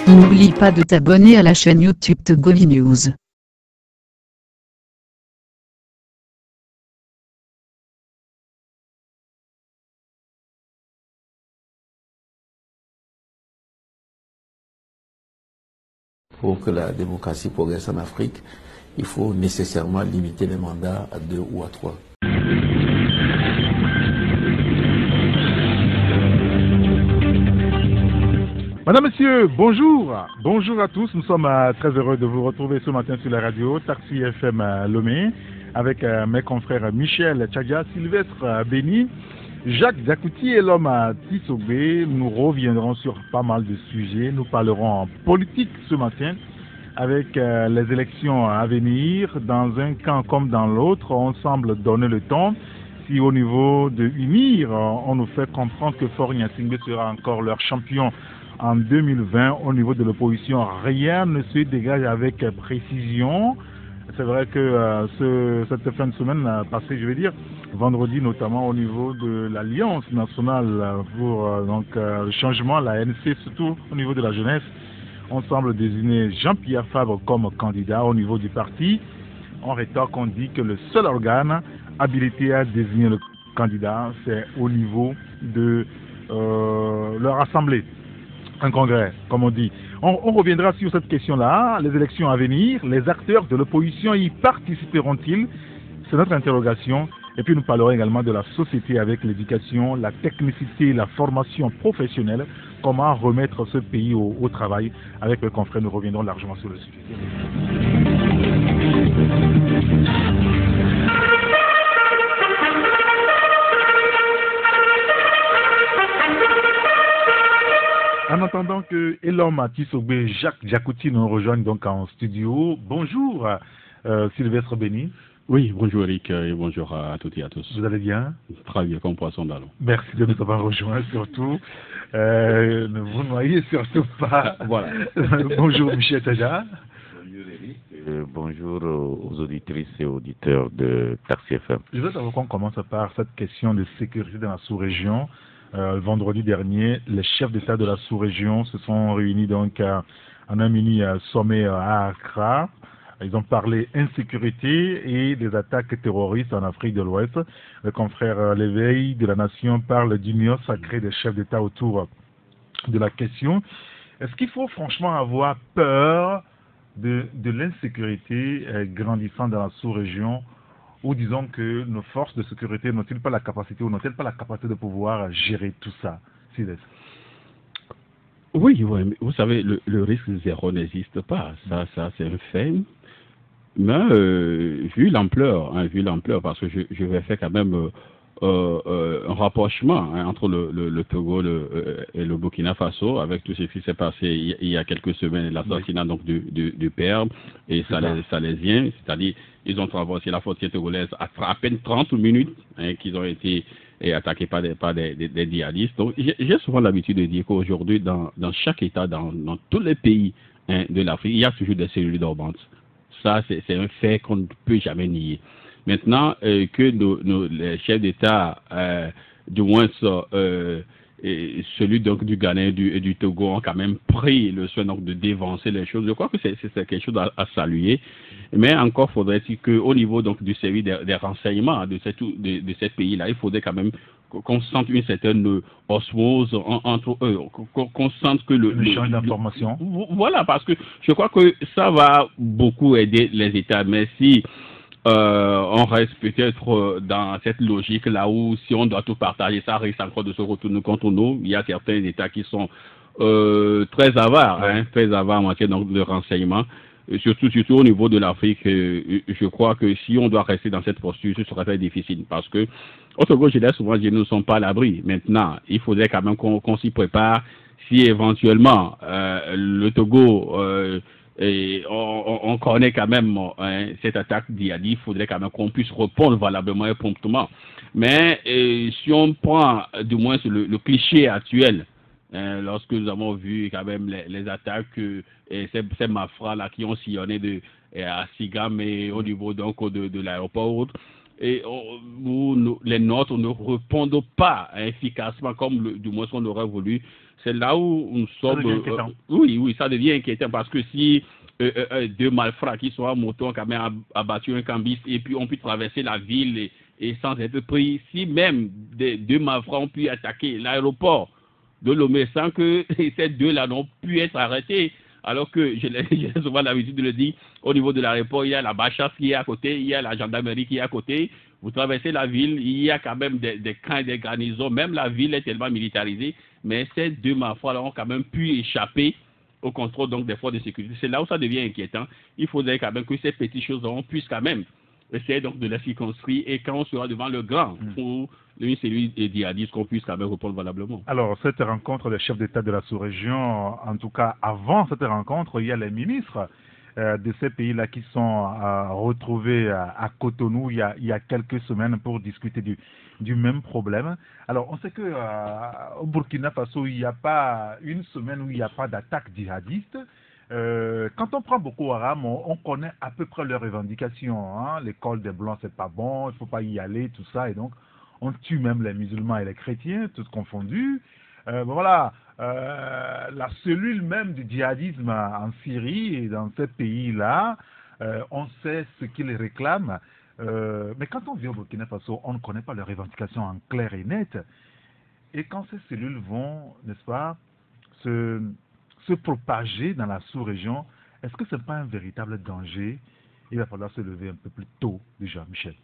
N'oublie pas de t'abonner à la chaîne YouTube Togovi News. Pour que la démocratie progresse en Afrique, il faut nécessairement limiter les mandats à 2 ou à 3. Madame, Monsieur, bonjour. Bonjour à tous. Nous sommes très heureux de vous retrouver ce matin sur la radio Taxi FM Lomé avec mes confrères Michel Tchadia, Sylvestre Béni, Jacques Diakouti et l'homme Tissobé. Nous reviendrons sur pas mal de sujets. Nous parlerons en politique ce matin avec les élections à venir. Dans un camp comme dans l'autre, on semble donner le ton. Si au niveau de UNIR, on nous fait comprendre que Faure Gnassingbé sera encore leur champion en 2020, au niveau de l'opposition, rien ne se dégage avec précision. C'est vrai que cette fin de semaine passée, je vais dire, vendredi notamment au niveau de l'Alliance nationale pour le changement, la ANC, surtout au niveau de la jeunesse, on semble désigner Jean-Pierre Fabre comme candidat au niveau du parti. On rétorque, on dit que le seul organe habilité à désigner le candidat, c'est au niveau de leur assemblée. Un congrès, comme on dit. On reviendra sur cette question-là. Les élections à venir, les acteurs de l'opposition y participeront-ils? C'est notre interrogation. Et puis nous parlerons également de la société avec l'éducation, la technicité, la formation professionnelle. Comment remettre ce pays au travail. Avec mes confrères, nous reviendrons largement sur le sujet. En attendant que Elom Tissobé, Jacques Diakouti nous rejoignent donc en studio. Bonjour Sylvestre Béni. Oui, bonjour Eric et bonjour à toutes et à tous. Vous allez bien? Très bien, comme poisson dans l'eau. Merci de nous avoir rejoints surtout. Ne vous noyez surtout pas. Voilà. Bonjour Michel Tchadia. Bonjour Eric. Bonjour aux auditrices et auditeurs de Taxi FM. Je veux savoir qu'on commence par cette question de sécurité dans la sous-région. Vendredi dernier, les chefs d'État de la sous-région se sont réunis donc en un mini sommet à Accra. Ils ont parlé insécurité et des attaques terroristes en Afrique de l'Ouest. Le confrère L'éveil de la Nation parle d'union sacrée des chefs d'État autour de la question. Est-ce qu'il faut franchement avoir peur de l'insécurité grandissant dans la sous-région, ou disons que nos forces de sécurité n'ont-ils pas la capacité ou n'ont-elles pas la capacité de pouvoir gérer tout ça? Oui, mais vous savez, le risque zéro n'existe pas. Ça c'est un fait. Mais vu l'ampleur, parce que je vais faire quand même un rapprochement entre le Togo et le Burkina Faso, avec tout ce qui s'est passé il y a quelques semaines, l'assassinat donc du père et salésien, c'est-à-dire ils ont traversé la frontière togolaise à peine 30 minutes qu'ils ont été attaqués par des djihadistes. Donc j'ai souvent l'habitude de dire qu'aujourd'hui, dans chaque État, dans tous les pays de l'Afrique, il y a toujours des cellules dormantes. Ça, c'est un fait qu'on ne peut jamais nier. Maintenant, que les chefs d'État, du moins celui donc du Ghana et du Togo, ont quand même pris le soin donc de dévancer les choses. Je crois que c'est quelque chose à saluer. Mais encore faudrait-il qu'au niveau donc du service des renseignements de ces pays-là, il faudrait quand même qu'on sente une certaine osmose entre eux, qu'on sente que l'échange d'informations. Voilà, parce que je crois que ça va beaucoup aider les États. Mais si on reste peut-être dans cette logique là où si on doit tout partager, ça risque encore de se retourner contre nous. Il y a certains États qui sont très avares, très avares en matière de renseignement. Surtout au niveau de l'Afrique, je crois que si on doit rester dans cette posture, ce sera très difficile parce que, au Togo, je l'ai souvent dit, nous ne sommes pas à l'abri. Maintenant, il faudrait quand même qu'on s'y prépare si éventuellement le Togo, on connaît quand même cette attaque djihadiste, il faudrait quand même qu'on puisse répondre valablement et promptement. Mais si on prend du moins le cliché actuel lorsque nous avons vu quand même les attaques et ces mafras-là qui ont sillonné à Sigam et au niveau donc de l'aéroport. Et les nôtres ne répondent pas efficacement comme du moins qu'on aurait voulu. C'est là où nous sommes. Oui, ça devient inquiétant parce que si deux malfrats qui sont à moto ont quand même abattu un cambiste et puis ont pu traverser la ville et sans être pris, si même deux malfrats ont pu attaquer l'aéroport de Lomé sans que ces deux-là n'ont pu être arrêtés, alors que j'ai souvent l'habitude de le dire, au niveau de l'aéroport, il y a la Bachas qui est à côté, il y a la gendarmerie qui est à côté. Vous traversez la ville, il y a quand même des camps et des garnisons, même la ville est tellement militarisée, mais ces deux malfrats ont quand même pu échapper au contrôle donc des forces de sécurité. C'est là où ça devient inquiétant. Il faudrait quand même que ces petites choses puissent quand même essayer donc de les circonscrire et quand on sera devant le grand pour lui, c'est lui et djihadistes qu'on puisse quand même répondre valablement. Alors, cette rencontre des chefs d'État de la sous-région, en tout cas avant cette rencontre, il y a les ministres de ces pays-là qui sont retrouvés à Cotonou il y a quelques semaines pour discuter du même problème. Alors, on sait que au Burkina Faso, il n'y a pas une semaine où il n'y a pas d'attaque djihadiste. Quand on prend Boko Haram, on connaît à peu près leurs revendications. Hein? L'école des Blancs, c'est pas bon, il ne faut pas y aller, tout ça. Et donc, on tue même les musulmans et les chrétiens, tous confondus. Voilà, la cellule même du djihadisme en Syrie et dans ces pays-là, on sait ce qu'ils réclament. Mais quand on vient au Burkina Faso, on ne connaît pas leurs revendications en clair et net. Et quand ces cellules vont, n'est-ce pas, se propager dans la sous-région, est-ce que ce n'est pas un véritable danger? Il va falloir se lever un peu plus tôt déjà, Michel.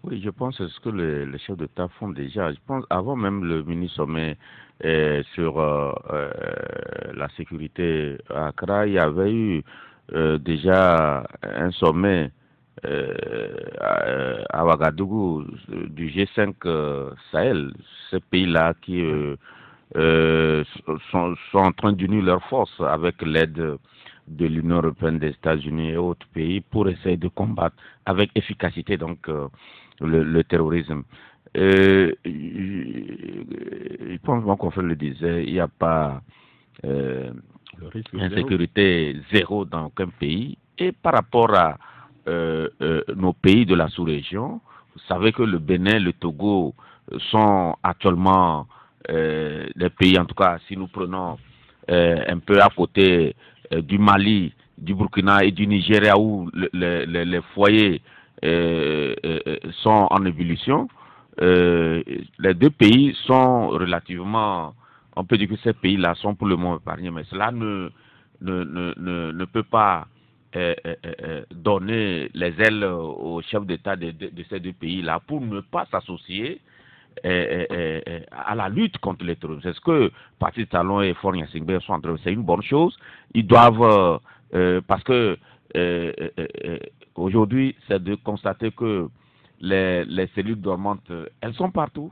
Oui, je pense que ce que les chefs d'État font déjà. Je pense avant même le mini-sommet sur la sécurité à Accra, il y avait eu déjà un sommet à Ouagadougou du G5 Sahel. Ces pays-là qui sont en train d'unir leurs forces avec l'aide de l'Union européenne, des États-Unis et autres pays pour essayer de combattre avec efficacité donc le terrorisme. Je pense, mon confrère le disait, il n'y a pas insécurité zéro dans aucun pays. Et par rapport à nos pays de la sous-région, vous savez que le Bénin, le Togo sont actuellement les pays, en tout cas, si nous prenons un peu à côté du Mali, du Burkina et du Nigeria où les foyers sont en ébullition, les deux pays sont relativement, on peut dire que ces pays-là sont pour le moment épargnés, mais cela ne peut pas donner les ailes aux chefs d'État de ces deux pays-là pour ne pas s'associer à la lutte contre les terroristes. C'est ce que Patrice Talon et Faure Gnassingbé sont en train de faire. C'est une bonne chose. Ils doivent, parce que aujourd'hui, c'est de constater que les cellules dormantes, elles sont partout.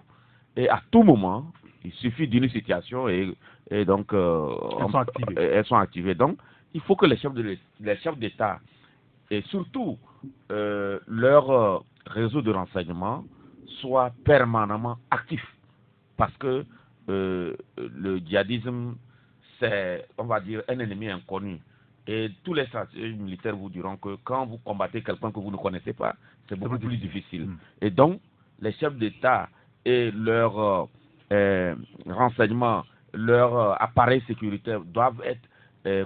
Et à tout moment, il suffit d'une situation et donc elles sont activées. Donc, il faut que les chefs d'État et surtout leur réseau de renseignement soient permanemment actifs. Parce que le djihadisme, c'est, on va dire, un ennemi inconnu. Et tous les stratégies militaires vous diront que quand vous combattez quelqu'un que vous ne connaissez pas, c'est beaucoup plus difficile. Et donc, les chefs d'État et leurs renseignements, leur appareil sécuritaire doivent être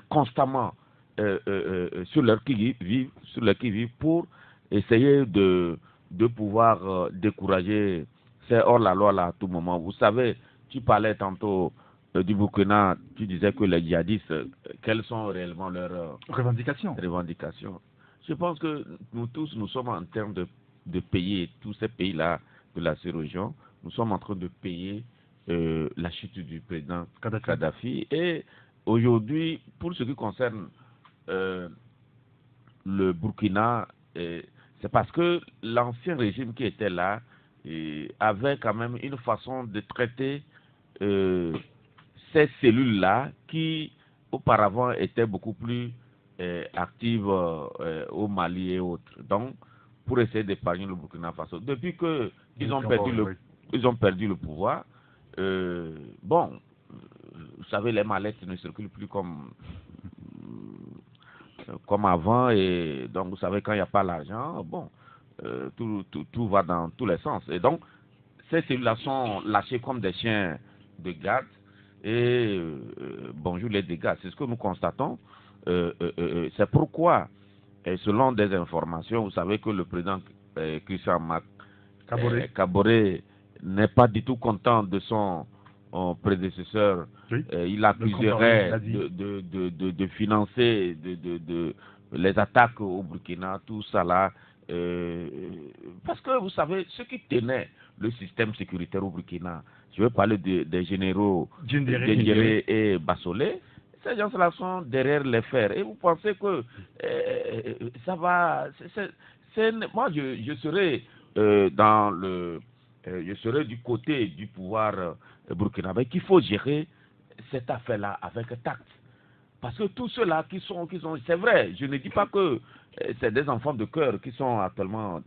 constamment sur leur qui-vive pour essayer de pouvoir décourager ces hors-la-loi là à tout moment. Vous savez, tu parlais tantôt du Burkina, tu disais que les djihadistes, quelles sont réellement leurs revendications? Je pense que nous tous, nous sommes en train de payer, tous ces pays-là de la sous-région, nous sommes en train de payer la chute du président Kadhafi. Et aujourd'hui, pour ce qui concerne le Burkina, c'est parce que l'ancien régime qui était là avait quand même une façon de traiter ces cellules-là qui auparavant étaient beaucoup plus actives au Mali et autres. Donc, pour essayer d'épargner le Burkina Faso. Depuis qu'ils ont perdu le pouvoir, bon, vous savez, les mallettes ne circulent plus comme avant, et donc vous savez, quand il n'y a pas l'argent, bon, tout va dans tous les sens. Et donc, ces cellules-là sont lâchées comme des chiens de garde, et bonjour les dégâts. C'est ce que nous constatons. C'est pourquoi, selon des informations, vous savez que le président Christian Kaboré n'est pas du tout content de son prédécesseur. Oui. Il accuserait de financer les attaques au Burkina, tout ça là. Parce que vous savez, ce qui tenait le système sécuritaire au Burkina, je veux parler des généraux Djendéré et Bassolé, ces gens-là sont derrière les fers. Et vous pensez que ça va... moi, je serais je serai du côté du pouvoir burkinabé qu'il faut gérer cette affaire-là avec tact. Parce que tous ceux-là qui sont c'est vrai, je ne dis pas que c'est des enfants de cœur qui sont actuellement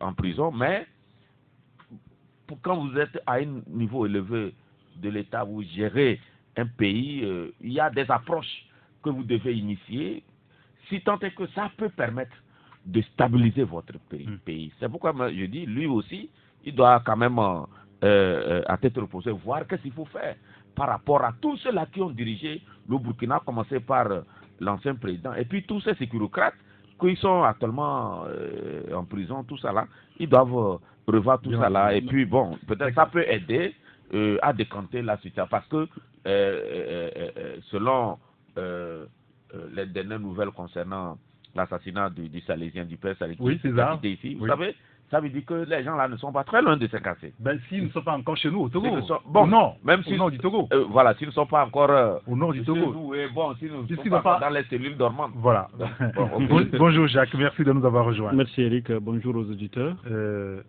en prison, mais quand vous êtes à un niveau élevé de l'État, vous gérez un pays, il y a des approches que vous devez initier, si tant est que ça peut permettre de stabiliser votre pays. C'est pourquoi je dis, lui aussi, il doit quand même, à tête reposée, voir qu'est-ce qu'il faut faire par rapport à tous ceux-là qui ont dirigé le Burkina, commencé par l'ancien président, et puis tous ces sécurocrates qui sont actuellement en prison, tout ça là, ils doivent revoir tout ça là, et puis bon, peut-être ça peut aider à décanter la situation, parce que selon les dernières nouvelles concernant l'assassinat du Salésien, du père Salésien, oui, c'est ça. Ici, vous savez, ça veut dire que les gens là ne sont pas très loin de se casser. Ben, s'ils ne sont pas encore chez nous, au Togo. Bon, non, même au nord du Togo. Voilà, s'ils ne sont pas encore au nord du Togo. Nous, et bon, s'ils ne sont pas dans les cellules dormantes. Voilà. Bonjour Jacques, merci de nous avoir rejoints. Merci Eric, bonjour aux auditeurs.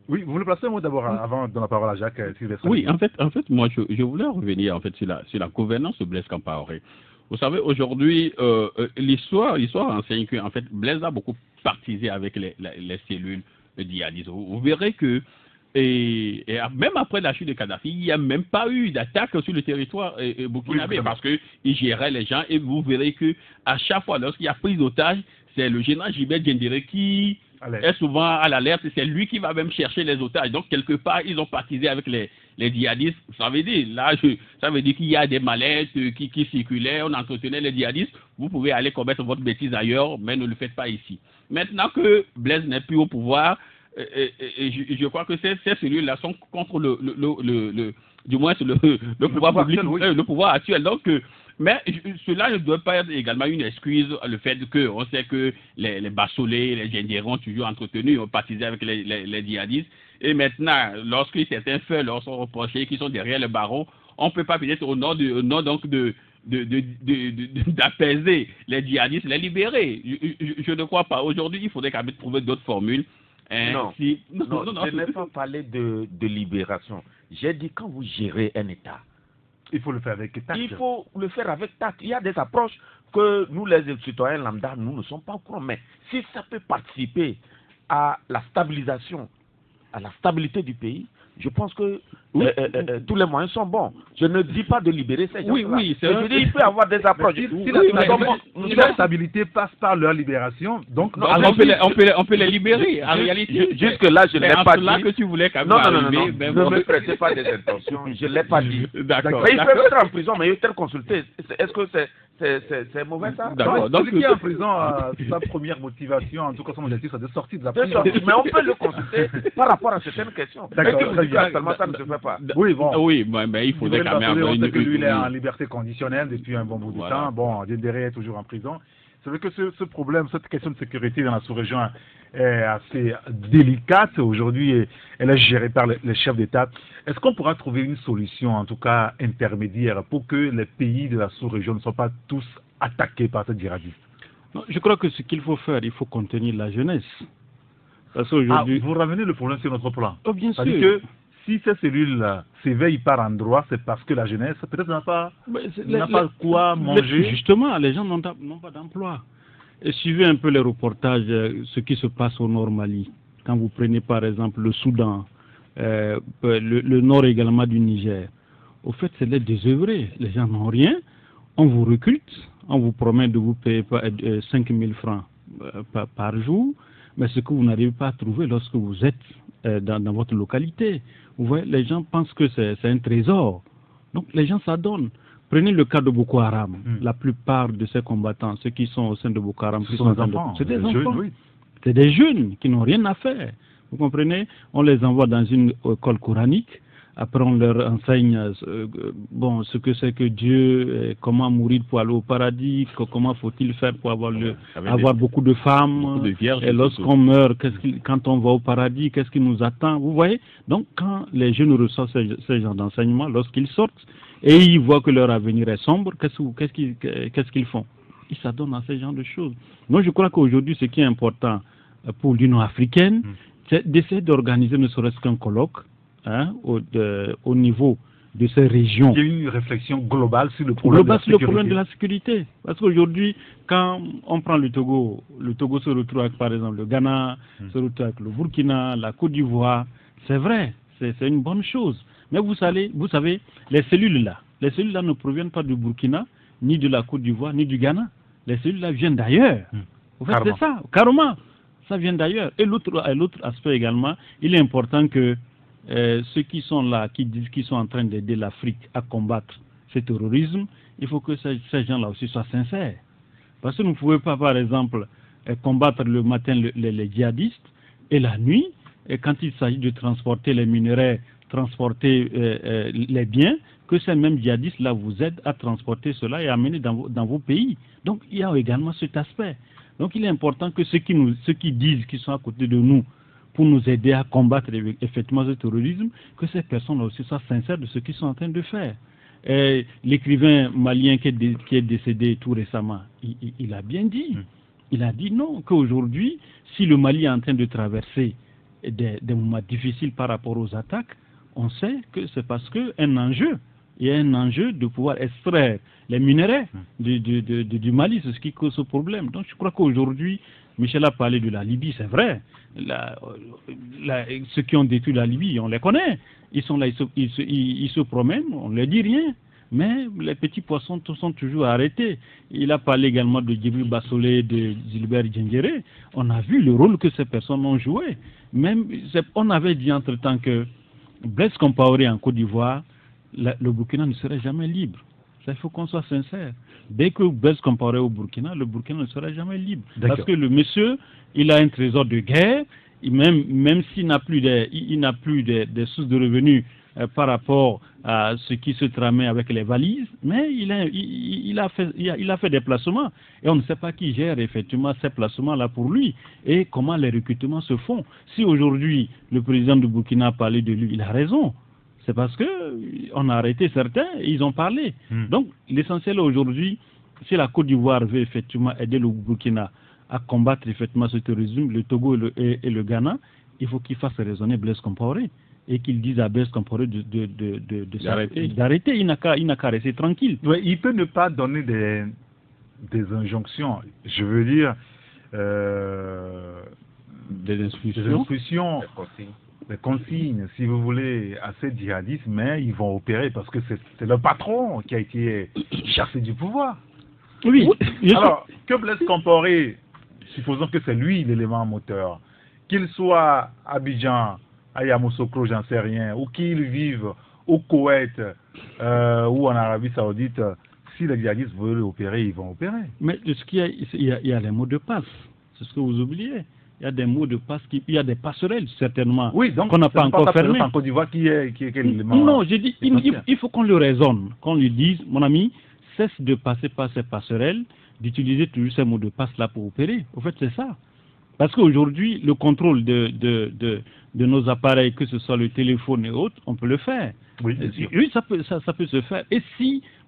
Oui, vous voulez placer un mot d'abord avant de donner la parole à Jacques Sylvestre. Oui, en fait, moi je voulais revenir en fait sur la gouvernance de Blaise Compaoré. Vous savez, aujourd'hui, l'histoire enseigne que en fait, Blaise a beaucoup partisé avec les cellules djihadistes. Vous verrez que, et même après la chute de Kadhafi, il n'y a même pas eu d'attaque sur le territoire burkinabé, parce qu'il gérait les gens, et vous verrez que à chaque fois, lorsqu'il y a prise d'otage, c'est le général Gilbert Djendéré qui est souvent à l'alerte, c'est lui qui va même chercher les otages. Donc, quelque part, ils ont partisé avec les djihadistes. Ça veut dire, ça veut dire qu'il y a des mallettes qui circulaient, on entretenait les djihadistes. Vous pouvez aller commettre votre bêtise ailleurs, mais ne le faites pas ici. Maintenant que Blaise n'est plus au pouvoir, je crois que ces cellules-là sont contre du moins le pouvoir public, le pouvoir actuel. Donc, mais cela ne doit pas être également une excuse, le fait qu'on sait que les Bassolé, les Djendéré ont toujours entretenu, ont partisé avec les djihadistes. Et maintenant, lorsque certains faits leur sont reprochés, qui sont derrière le barreau, on ne peut pas peut-être au nom donc d'apaiser les djihadistes, les libérer. Je ne crois pas. Aujourd'hui, il faudrait quand même trouver d'autres formules. Non, je n'ai pas parlé de libération. J'ai dit quand vous gérez un État, il faut le faire avec tact. Il faut le faire avec tact. Il y a des approches que nous, les citoyens lambda, nous ne sommes pas au courant. Mais si ça peut participer à la stabilisation, à la stabilité du pays, je pense que tous les moyens sont bons. Je ne dis pas de libérer ces gens. Oui, c'est vrai. Je dis qu'il peut y avoir des approches. Si la stabilité passe par leur libération, donc on peut les libérer. En réalité, jusque-là, je ne l'ai pas dit. Que tu voulais quand même non. Ne me prêtez pas des intentions. Je ne l'ai pas dit. D'accord. Mais il peut être en prison, mais il peut être consulté. Est-ce que c'est mauvais ça? D'accord. Donc, celui qui est en prison, sa première motivation, en tout cas son objectif, c'est de sortir de la prison. Mais on peut le consulter par rapport à certaines questions. D'accord. Actuellement, ça ne se fait pas. Oui, bon. Oui, mais il faudrait quand même avoir on sait que lui, il est en liberté conditionnelle depuis un bon bout de temps. Bon, Djendéré est toujours en prison. C'est vrai que ce problème, cette question de sécurité dans la sous-région est assez délicate. Aujourd'hui, elle est gérée par les chefs d'État. Est-ce qu'on pourra trouver une solution, en tout cas intermédiaire, pour que les pays de la sous-région ne soient pas tous attaqués par ces djihadistes? Non, je crois que ce qu'il faut faire, il faut contenir la jeunesse. Parce qu'aujourd'hui... vous ramenez le problème sur notre plan. Oh, bien sûr. C'est-à-dire que si ces cellules s'éveillent par endroit, c'est parce que la jeunesse peut-être n'a pas quoi manger. Justement, les gens n'ont pas d'emploi. Et suivez un peu les reportages, ce qui se passe au Nord Mali. Quand vous prenez par exemple le Soudan, le nord également du Niger. au fait, c'est les désœuvrés. Les gens n'ont rien. On vous recrute, on vous promet de vous payer 5 000 francs par jour, mais ce que vous n'arrivez pas à trouver lorsque vous êtes dans votre localité. Vous voyez, les gens pensent que c'est un trésor. Donc les gens s'adonnent. Prenez le cas de Boko Haram. La plupart de ces combattants, ceux qui sont au sein de Boko Haram, c'est des enfants. C'est des enfants. C'est des jeunes qui n'ont rien à faire. Vous comprenez? On les envoie dans une école coranique. Après, on leur enseigne ce que c'est que Dieu, comment mourir pour aller au paradis, comment faut-il faire pour avoir beaucoup de femmes, beaucoup de vierges, et lorsqu'on meurt, quand on va au paradis, qu'est-ce qui nous attend? Vous voyez? Donc, quand les jeunes reçoivent ces genres d'enseignements, lorsqu'ils sortent et ils voient que leur avenir est sombre, qu'est-ce qu'ils font? Ils s'adonnent à ces genres de choses. Moi, je crois qu'aujourd'hui, ce qui est important pour l'Union africaine, c'est d'essayer d'organiser ne serait-ce qu'un colloque, au niveau de ces régions. Il y a une réflexion globale sur le problème de la sécurité. Parce qu'aujourd'hui, quand on prend le Togo se retrouve avec, par exemple, le Ghana, se retrouve avec le Burkina, la Côte d'Ivoire. C'est vrai, c'est une bonne chose. Mais vous savez, les cellules-là ne proviennent pas du Burkina, ni de la Côte d'Ivoire, ni du Ghana. Les cellules-là viennent d'ailleurs. En fait, c'est ça, carrément. Ça vient d'ailleurs. Et l'autre aspect également, il est important que ceux qui sont là, qui disent qu'ils sont en train d'aider l'Afrique à combattre ce terrorisme, il faut que ces gens-là aussi soient sincères. Parce que vous ne pouvez pas, par exemple, combattre le matin les djihadistes et la nuit, et quand il s'agit de transporter les minerais, transporter les biens, que ces mêmes djihadistes-là vous aident à transporter cela et à amener dans vos pays. Donc il y a également cet aspect. Donc il est important que ceux qui disent qu'ils sont à côté de nous, pour nous aider à combattre effectivement ce terrorisme, que ces personnes aussi soient sincères de ce qu'ils sont en train de faire. L'écrivain malien qui est décédé tout récemment, il a bien dit. Il a dit non, qu'aujourd'hui, si le Mali est en train de traverser des moments difficiles par rapport aux attaques, on sait que c'est parce qu'il y a un enjeu de pouvoir extraire les minerais du Mali, c'est ce qui cause ce problème. Donc je crois qu'aujourd'hui, Michel a parlé de la Libye, c'est vrai. Ceux qui ont détruit la Libye, on les connaît. Ils sont là, ils se promènent, on ne leur dit rien. Mais les petits poissons sont toujours arrêtés. Il a parlé également de Djibril Bassolé, de Gilbert Diengéré. On a vu le rôle que ces personnes ont joué. On avait dit entre-temps que Blaise Compaoré en Côte d'Ivoire, le Burkina ne serait jamais libre. Il faut qu'on soit sincère. Dès que Blaise Compaoré au Burkina, le Burkina ne sera jamais libre. Parce que le monsieur, il a un trésor de guerre, même s'il n'a plus des sources de revenus par rapport à ce qui se tramait avec les valises, mais il a fait des placements. Et on ne sait pas qui gère effectivement ces placements-là pour lui et comment les recrutements se font. Si aujourd'hui le président du Burkina a parlé de lui, il a raison. C'est parce qu'on a arrêté certains et ils ont parlé. Donc, l'essentiel aujourd'hui, si la Côte d'Ivoire veut effectivement aider le Burkina à combattre effectivement ce terrorisme, le Togo et le Ghana, il faut qu'ils fassent raisonner Blaise Compaoré et qu'ils disent à Blaise Compaoré d'arrêter. Il n'a qu'à rester tranquille. Ouais, il peut ne pas donner des injonctions, je veux dire, des instructions, des consignes, si vous voulez, à ces djihadistes, mais ils vont opérer parce que c'est le patron qui a été chassé du pouvoir. Oui. Alors, que Blaise Compaoré, supposons que c'est lui l'élément moteur, qu'il soit à Abidjan, à Yamoussoukro, j'en sais rien, ou qu'il vive au Koweït ou en Arabie Saoudite, si les djihadistes veulent opérer, ils vont opérer. Mais il y a les mots de passe, c'est ce que vous oubliez. Il y a des mots de passe, il y a des passerelles certainement qu'on n'a pas encore fermées. En Côte d'Ivoire qui est l'élément. Non, j'ai dit, il faut qu'on le raisonne, qu'on lui dise, mon ami, cesse de passer par ces passerelles, d'utiliser toujours ces mots de passe là pour opérer. Au fait, c'est ça. Parce qu'aujourd'hui, le contrôle de nos appareils, que ce soit le téléphone et autres, on peut le faire. Oui, ça peut se faire. Et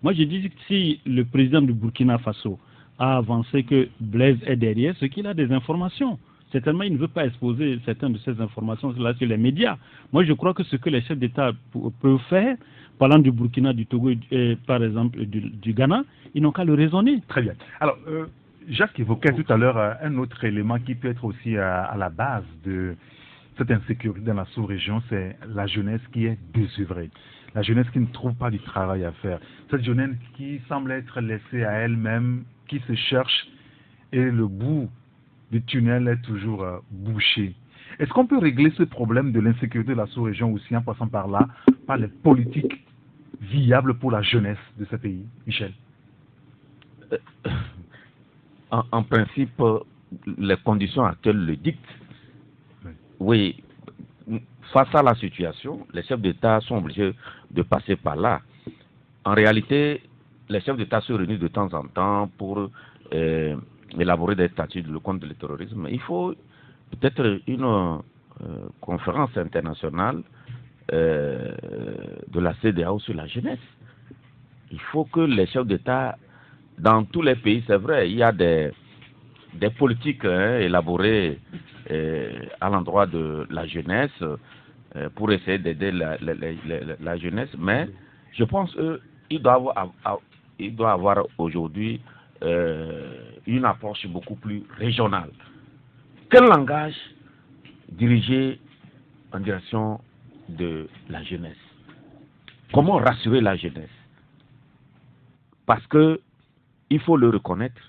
moi je dis que si le président du Burkina Faso a avancé que Blaise est derrière, c'est qu'il a des informations. Certainement, il ne veut pas exposer certaines de ces informations-là sur les médias. Moi, je crois que ce que les chefs d'État peuvent faire, parlant du Burkina, du Togo et par exemple du Ghana, ils n'ont qu'à le raisonner. Très bien. Alors, Jacques évoquait tout à l'heure un autre élément qui peut être aussi à la base de cette insécurité dans la sous-région, c'est la jeunesse qui est désœuvrée. la jeunesse qui ne trouve pas du travail à faire, cette jeunesse qui semble être laissée à elle-même, qui se cherche et le bout du tunnel est toujours bouché. Est-ce qu'on peut régler ce problème de l'insécurité de la sous-région aussi en passant par là, par les politiques viables pour la jeunesse de ce pays, Michel? En principe, les conditions actuelles le dictent. Oui, face à la situation, les chefs d'État sont obligés de passer par là. En réalité, les chefs d'État se réunissent de temps en temps pour élaborer des statuts contre le terrorisme. Il faut peut-être une conférence internationale de la CEDEAO sur la jeunesse. Il faut que les chefs d'État, dans tous les pays, c'est vrai, il y a des politiques élaborées à l'endroit de la jeunesse pour essayer d'aider la jeunesse, mais je pense qu'il doit avoir aujourd'hui une approche beaucoup plus régionale. Quel langage diriger en direction de la jeunesse? Comment rassurer la jeunesse? Parce que il faut le reconnaître,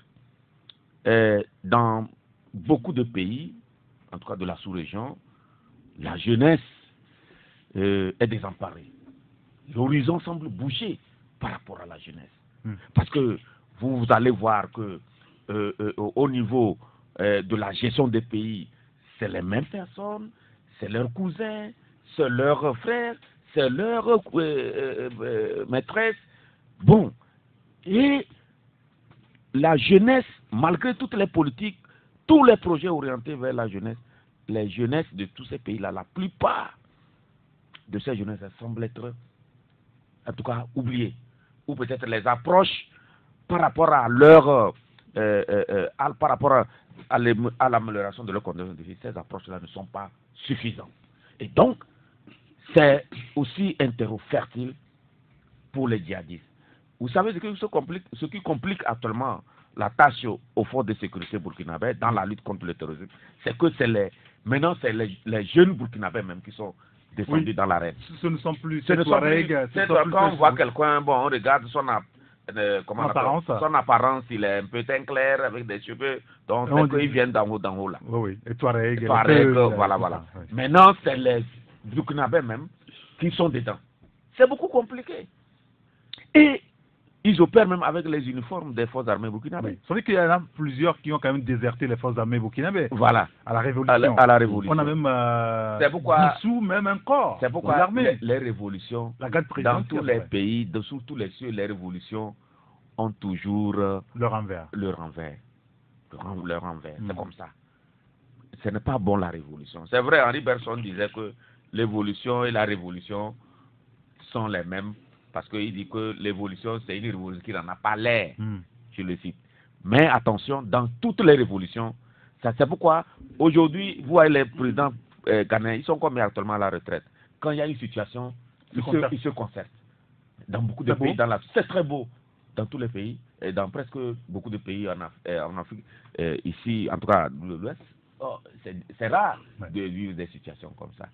dans beaucoup de pays, en tout cas de la sous-région, la jeunesse est désemparée. L'horizon semble bouger par rapport à la jeunesse. Parce que vous allez voir que au niveau de la gestion des pays, c'est les mêmes personnes, c'est leurs cousins, c'est leurs frères, c'est leurs maîtresses. Bon, et la jeunesse, malgré toutes les politiques, tous les projets orientés vers la jeunesse, les jeunesses de tous ces pays-là, la plupart de ces jeunesses semblent être, en tout cas, oubliées. Ou peut-être les approches par rapport à leur, par rapport à l'amélioration de leurs conditions de vie, ces approches-là ne sont pas suffisantes. Et donc, c'est aussi un terreau fertile pour les djihadistes. Vous savez ce qui complique actuellement la tâche au Fonds de sécurité burkinabé dans la lutte contre le terrorisme, c'est que maintenant c'est les jeunes burkinabés même qui sont descendus dans l'arène. Ce ne sont plus ces Touaregs. Quand on voit quelqu'un, bon, on regarde son apparence, il est un peu teint clair avec des cheveux, donc c'est qu'ils viennent d'en haut là. Oui, et Touaregs. Voilà. Oui. Maintenant, c'est les burkinabés même qui sont dedans. C'est beaucoup compliqué. Et ils opèrent même avec les uniformes des forces armées burkinabées. Ça veut dire qu'il y en a plusieurs qui ont quand même déserté les forces armées burkinabées. Voilà. À la Révolution. À la Révolution. On a même dissous même un corps. C'est pourquoi les révolutions, dans tous les pays, sous tous les cieux, les révolutions ont toujours leur envers. C'est comme ça. Ce n'est pas bon la révolution. C'est vrai, Henri Bergson disait que l'évolution et la révolution sont les mêmes. Parce qu'il dit que l'évolution, c'est une révolution qui n'en a pas l'air, je le cite. Mais attention, dans toutes les révolutions, c'est pourquoi aujourd'hui, vous voyez les présidents ghanéens, ils sont comme actuellement à la retraite. Quand il y a une situation, ils se concertent. Dans beaucoup de pays, c'est très beau. Dans tous les pays, et dans presque beaucoup de pays en Afrique, ici, en tout cas, de l'Ouest, c'est rare de vivre des situations comme ça.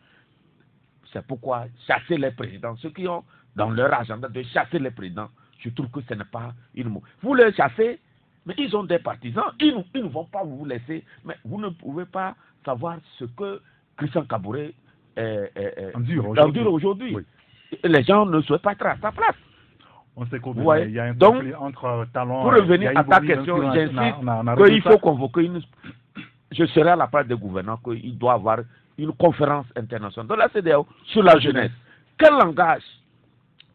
C'est pourquoi chasser les présidents, ceux qui ont dans leur agenda de chasser les présidents, je trouve que ce n'est pas une mot. Vous les chassez, mais ils ont des partisans, ils ne vont pas vous laisser. Mais vous ne pouvez pas savoir ce que Christian Kaboré endure aujourd'hui. Oui. Les gens ne souhaitent pas être à sa place. On sait qu'il y a un conflit entre talents. Pour revenir à ta question, j'insiste qu'il faut convoquer une... Je serai à la place des gouvernants qu'il doit y avoir une conférence internationale de la CEDEAO sur la jeunesse. Quel langage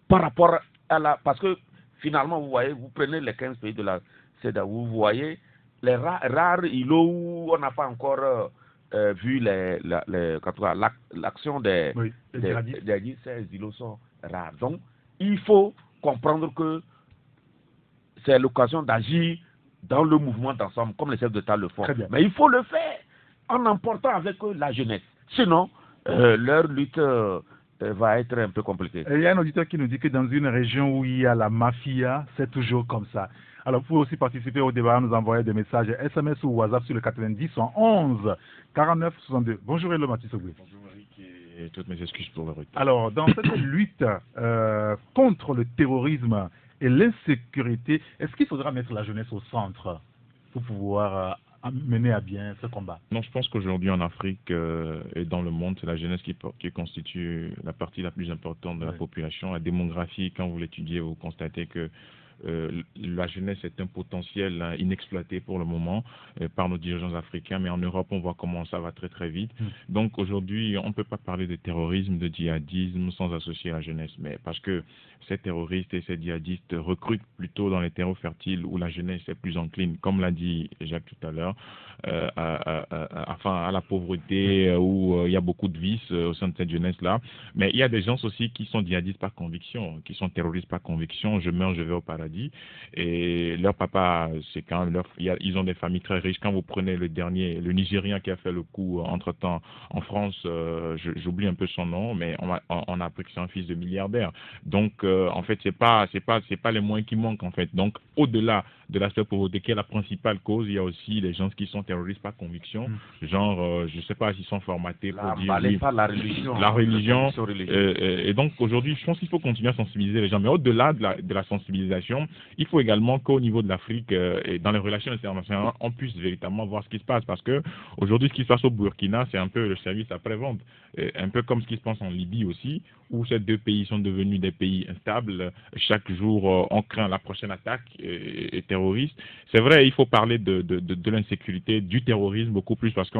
par rapport à la... Parce que finalement, vous voyez, vous prenez les 15 pays de la CEDEAO, vous voyez les rares îlots où on n'a pas encore vu l'action des djihadistes, ces îlots sont rares. Donc, il faut comprendre que c'est l'occasion d'agir dans le mouvement d'ensemble, comme les chefs d'État le font. Mais il faut le faire en emportant avec eux la jeunesse. Sinon, leur lutte va être un peu compliquée. Il y a un auditeur qui nous dit que dans une région où il y a la mafia, c'est toujours comme ça. Alors, vous pouvez aussi participer au débat, nous envoyer des messages SMS ou WhatsApp sur le 90 111 49 62. Bonjour Elo Matisogwe. Bonjour Eric et toutes mes excuses pour le retard. Alors, dans cette lutte contre le terrorisme et l'insécurité, est-ce qu'il faudra mettre la jeunesse au centre pour pouvoir mener à bien ce combat? Non, je pense qu'aujourd'hui en Afrique et dans le monde, c'est la jeunesse qui constitue la partie la plus importante de la population. La démographie, quand vous l'étudiez, vous constatez que la jeunesse est un potentiel inexploité pour le moment par nos dirigeants africains, mais en Europe, on voit comment ça va très très vite. Donc aujourd'hui, on ne peut pas parler de terrorisme, de djihadisme sans associer la jeunesse, mais parce que ces terroristes et ces djihadistes recrutent plutôt dans les terreaux fertiles où la jeunesse est plus encline, comme l'a dit Jacques tout à l'heure, à la pauvreté, où il y a beaucoup de vices au sein de cette jeunesse-là. Mais il y a des gens aussi qui sont djihadistes par conviction, qui sont terroristes par conviction. Je meurs, je vais au paradis. Et leur papa, c'est quand ils ont des familles très riches. Quand vous prenez le Nigérien qui a fait le coup entre-temps en France, j'oublie un peu son nom, mais on a appris que c'est un fils de milliardaire. Donc, en fait, c'est pas les moyens qui manquent, en fait. Donc, au-delà de l'aspect pauvreté, qui est la principale cause, il y a aussi les gens qui sont terroristes par conviction. Genre, je sais pas s'ils sont formatés pour dire... Oui, pas la religion. La religion. Et donc, aujourd'hui, je pense qu'il faut continuer à sensibiliser les gens. Mais au-delà de la sensibilisation, il faut également qu'au niveau de l'Afrique et dans les relations internationales, on puisse véritablement voir ce qui se passe. Parce que aujourd'hui, ce qui se passe au Burkina, c'est un peu le service après-vente. Un peu comme ce qui se passe en Libye aussi, où ces deux pays sont devenus des pays instables. Chaque jour, on craint la prochaine attaque terroriste. C'est vrai, il faut parler de l'insécurité, du terrorisme beaucoup plus, parce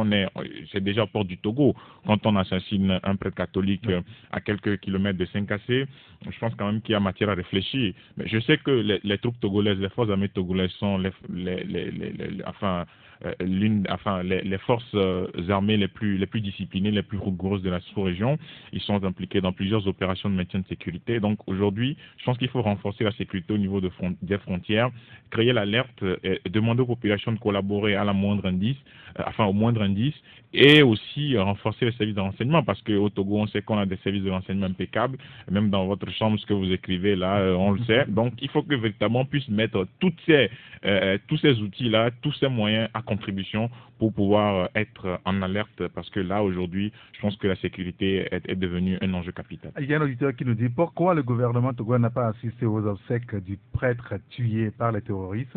c'est déjà au port du Togo. Quand on assassine un prêtre catholique à quelques kilomètres de Saint-Cassé, je pense quand même qu'il y a matière à réfléchir. Mais je sais que les troupes togolaises, les forces armées togolaises sont les forces armées les plus disciplinées, les plus rigoureuses de la sous-région. Ils sont impliqués dans plusieurs opérations de maintien de sécurité. Donc aujourd'hui, je pense qu'il faut renforcer la sécurité au niveau des frontières, créer l'alerte, demander aux populations de collaborer à la moindre indice, au moindre indice, et aussi renforcer les services de renseignement, parce qu'au Togo, on sait qu'on a des services de renseignement impeccables. Même dans votre chambre, ce que vous écrivez là, on le sait. Donc il faut que véritablement on puisse mettre tous ces outils-là, tous ces moyens à contribution pour pouvoir être en alerte, parce que là, aujourd'hui, je pense que la sécurité est devenue un enjeu capital. Il y a un auditeur qui nous dit pourquoi le gouvernement togolais n'a pas assisté aux obsèques du prêtre tué par les terroristes.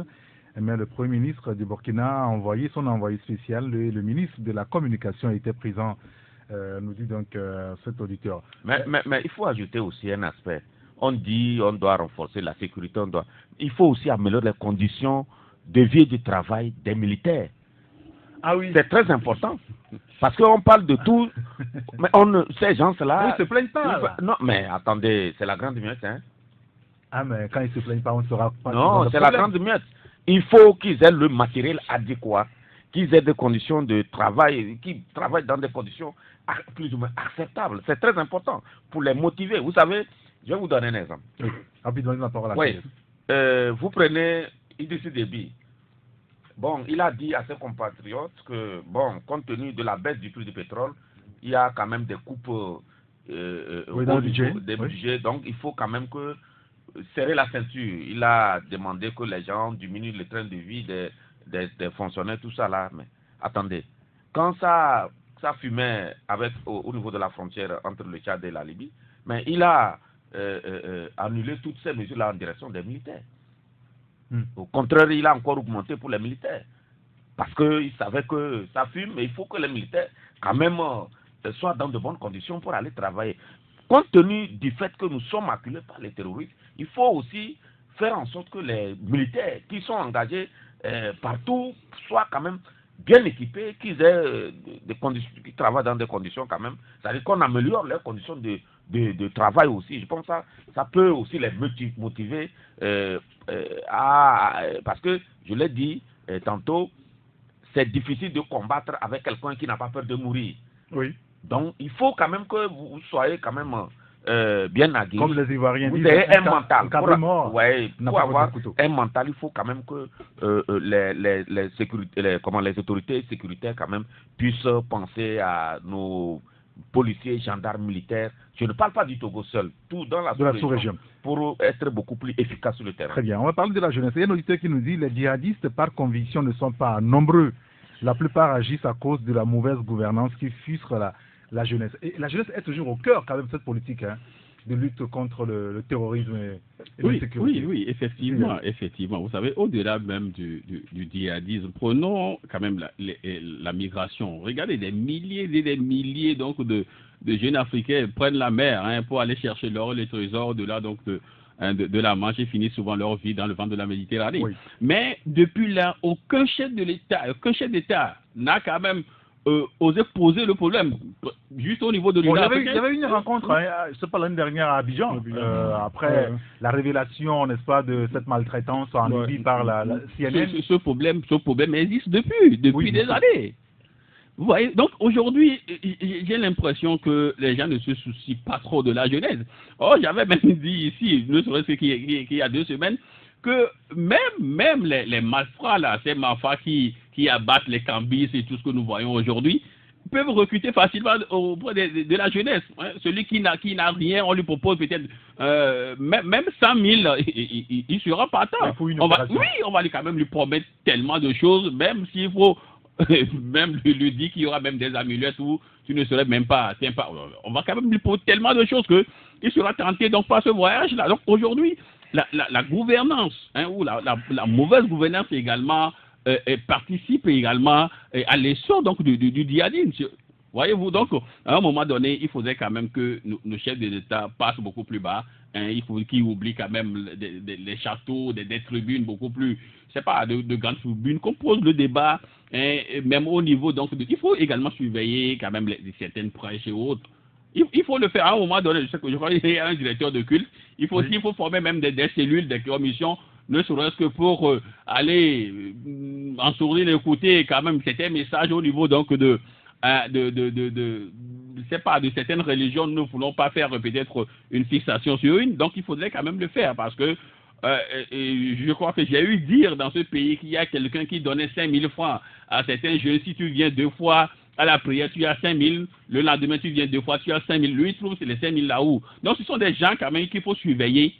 Mais le Premier ministre du Burkina a envoyé son envoyé spécial, le ministre de la Communication était présent, nous dit donc cet auditeur. Mais il faut ajouter aussi un aspect. On dit on doit renforcer la sécurité, il faut aussi améliorer les conditions de vie et du travail des militaires. Ah oui. C'est très important. Parce qu'on parle de tout, mais ces gens-là... Ils ne se plaignent pas. Non, mais attendez, c'est la grande muette, hein. Ah, mais quand ils ne se plaignent pas, on ne saura pas. Non, c'est la grande muette. Il faut qu'ils aient le matériel adéquat, qu'ils aient des conditions de travail, qu'ils travaillent dans des conditions plus ou moins acceptables. C'est très important pour les motiver. Vous savez, je vais vous donner un exemple. Oui, rapidement, la parole à oui. Vous prenez Idriss Déby. Bon, il a dit à ses compatriotes que, bon, compte tenu de la baisse du prix du pétrole, il y a quand même des coupes dans le budget. Donc, il faut quand même que serrer la ceinture. Il a demandé que les gens diminuent le train de vie des fonctionnaires, tout ça là. Mais attendez, quand ça fumait au niveau de la frontière entre le Tchad et la Libye, mais il a annulé toutes ces mesures-là en direction des militaires. Au contraire, il a encore augmenté pour les militaires. Parce qu'il savait que ça fume, mais il faut que les militaires, quand même, soient dans de bonnes conditions pour aller travailler. Compte tenu du fait que nous sommes acculés par les terroristes, il faut aussi faire en sorte que les militaires qui sont engagés partout soient quand même bien équipés, qu'ils aient des conditions, qu'ils travaillent dans des conditions quand même. C'est-à-dire qu'on améliore leurs conditions de travail aussi. Je pense que ça peut aussi les motiver parce que, je l'ai dit tantôt, c'est difficile de combattre avec quelqu'un qui n'a pas peur de mourir. Oui. Donc, il faut quand même que vous soyez quand même bien aguerris. Comme les Ivoiriens disent, vous avez un mental. Pour avoir un mental, il faut quand même que les autorités sécuritaires quand même puissent penser à nos policiers, gendarmes, militaires. Je ne parle pas du Togo seul, tout dans la sous-région, pour être beaucoup plus efficace sur le terrain. Très bien, on va parler de la jeunesse. Il y a un auditeur qui nous dit que les djihadistes par conviction ne sont pas nombreux. La plupart agissent à cause de la mauvaise gouvernance qui frustre la jeunesse. Et la jeunesse est toujours au cœur quand même de cette politique de lutte contre le terrorisme et l'insécurité. Oui, effectivement. Vous savez, au-delà même du djihadisme, prenons quand même la migration. Regardez, des milliers et des milliers donc, de jeunes Africains prennent la mer pour aller chercher l'or et les trésors au-delà donc, de la Manche et finissent souvent leur vie dans le ventre de la Méditerranée. Oui. Mais depuis là, aucun chef d'État n'a quand même osé poser le problème, juste au niveau de l'Union africaine. Il y avait une rencontre, c'est pas l'année dernière à Abidjan, après la révélation, n'est-ce pas, de cette maltraitance en Libye par la CNN. Ce problème existe depuis des années. Vous voyez, donc aujourd'hui, j'ai l'impression que les gens ne se soucient pas trop de la jeunesse. Oh, j'avais même dit ici, ne serait-ce qu'il y a 2 semaines, que même les malfrats, là, ces malfrats qui abattent les cambis et tout ce que nous voyons aujourd'hui, peuvent recruter facilement auprès de la jeunesse. Celui qui n'a rien, on lui propose peut-être même 100 000, il sera partant. On va quand même lui promettre tellement de choses, même s'il faut même lui dire qu'il y aura même des amulettes où tu ne serais même pas. On va quand même lui proposer tellement de choses qu'il sera tenté donc par ce voyage-là. Donc aujourd'hui, la gouvernance, ou la mauvaise gouvernance également participe également à l'essor donc du djihadisme. Voyez-vous, donc à un moment donné, il faudrait quand même que nos chefs d'État passent beaucoup plus bas. Il faut qu'ils oublient quand même les châteaux, des tribunes beaucoup plus, je sais pas, de grandes tribunes, qu'on pose le débat, même au niveau donc il faut également surveiller quand même certaines prêches et autres. Il faut le faire à un moment donné. Je crois qu'il y a un directeur de culte. Il faut former même des cellules, des commissions, ne serait-ce que pour aller en sourire, écouter quand même certains messages au niveau donc de certaines religions. Nous ne voulons pas faire peut-être une fixation sur une. Donc il faudrait quand même le faire parce que je crois que j'ai eu dire dans ce pays qu'il y a quelqu'un qui donnait 5 000 francs à certains jeunes. Si tu viens 2 fois à la prière, tu as 5 000. Le lendemain, tu viens 2 fois, tu as 5 000. Lui, il trouve que c'est les 5 000 là-haut. Donc, ce sont des gens quand même qu'il faut surveiller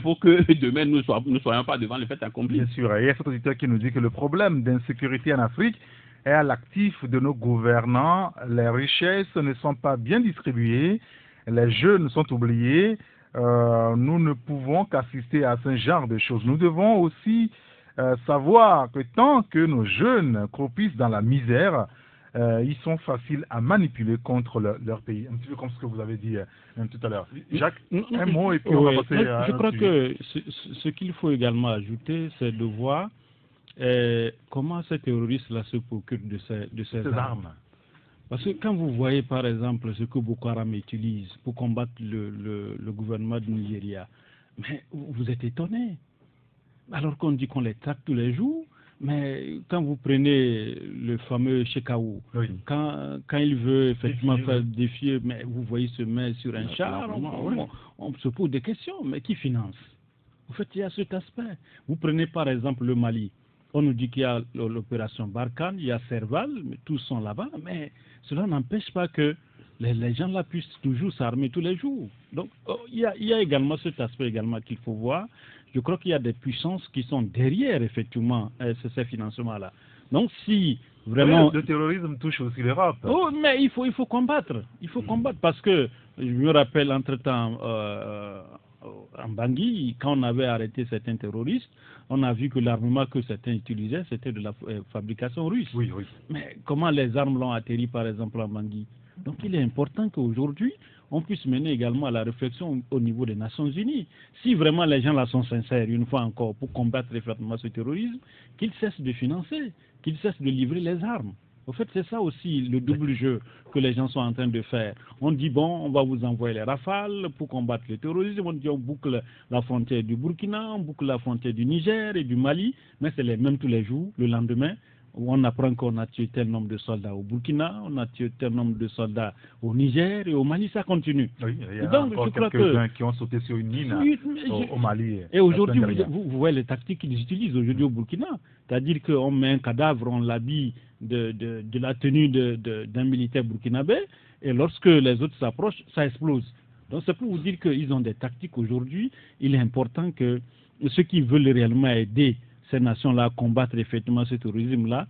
pour que demain, nous ne soyons pas devant le fait accompli. Bien sûr. Et il y a cet auditeur qui nous dit que le problème d'insécurité en Afrique est à l'actif de nos gouvernants. Les richesses ne sont pas bien distribuées. Les jeunes sont oubliés. Nous ne pouvons qu'assister à ce genre de choses. Nous devons aussi savoir que tant que nos jeunes croupissent dans la misère, ils sont faciles à manipuler contre leur pays. Un petit peu comme ce que vous avez dit tout à l'heure. Jacques, un mot et puis on va passer à... Je crois que ce qu'il faut également ajouter, c'est de voir comment ces terroristes-là se procurent de ces armes. Parce que quand vous voyez par exemple ce que Boko Haram utilise pour combattre le gouvernement du Nigeria, mais vous êtes étonné. Alors qu'on dit qu'on les traque tous les jours, mais quand vous prenez le fameux Shekau, quand il veut effectivement faire défier, mais vous voyez se mettre sur un char, on se pose des questions, mais qui finance? En fait, il y a cet aspect. Vous prenez par exemple le Mali. On nous dit qu'il y a l'opération Barkhane, il y a Serval, mais tous sont là-bas, mais cela n'empêche pas que les gens là puissent toujours s'armer tous les jours. Donc, il y a également cet aspect également qu'il faut voir. Je crois qu'il y a des puissances qui sont derrière, effectivement, ces financements-là. Donc, si vraiment... Le terrorisme touche aussi l'Europe. Oh, mais il faut combattre. Il faut combattre parce que, je me rappelle, entre-temps, en Bangui, quand on avait arrêté certains terroristes, on a vu que l'armement que certains utilisaient, c'était de la fabrication russe. Oui. Mais comment les armes l'ont atterri, par exemple, en Bangui? Donc, il est important qu'aujourd'hui, on puisse mener également la réflexion au niveau des Nations Unies. Si vraiment les gens là sont sincères, une fois encore, pour combattre effectivement ce terrorisme, qu'ils cessent de financer, qu'ils cessent de livrer les armes. Au fait, c'est ça aussi le double jeu que les gens sont en train de faire. On dit, bon, on va vous envoyer les rafales pour combattre le terrorisme. On dit, on boucle la frontière du Burkina, on boucle la frontière du Niger et du Mali. Mais c'est les mêmes tous les jours. Le lendemain, on apprend qu'on a tué tel nombre de soldats au Burkina, on a tué tel nombre de soldats au Niger et au Mali, ça continue. Oui, il y a donc, encore quelques-uns qui ont sauté sur une mine au Mali. Et aujourd'hui, vous voyez les tactiques qu'ils utilisent aujourd'hui au Burkina. C'est-à-dire qu'on met un cadavre, on l'habille de la tenue d'un militaire burkinabé, et lorsque les autres s'approchent, ça explose. Donc c'est pour vous dire qu'ils ont des tactiques aujourd'hui. Il est important que ceux qui veulent réellement aider ces nations-là combattent effectivement ce terrorisme-là,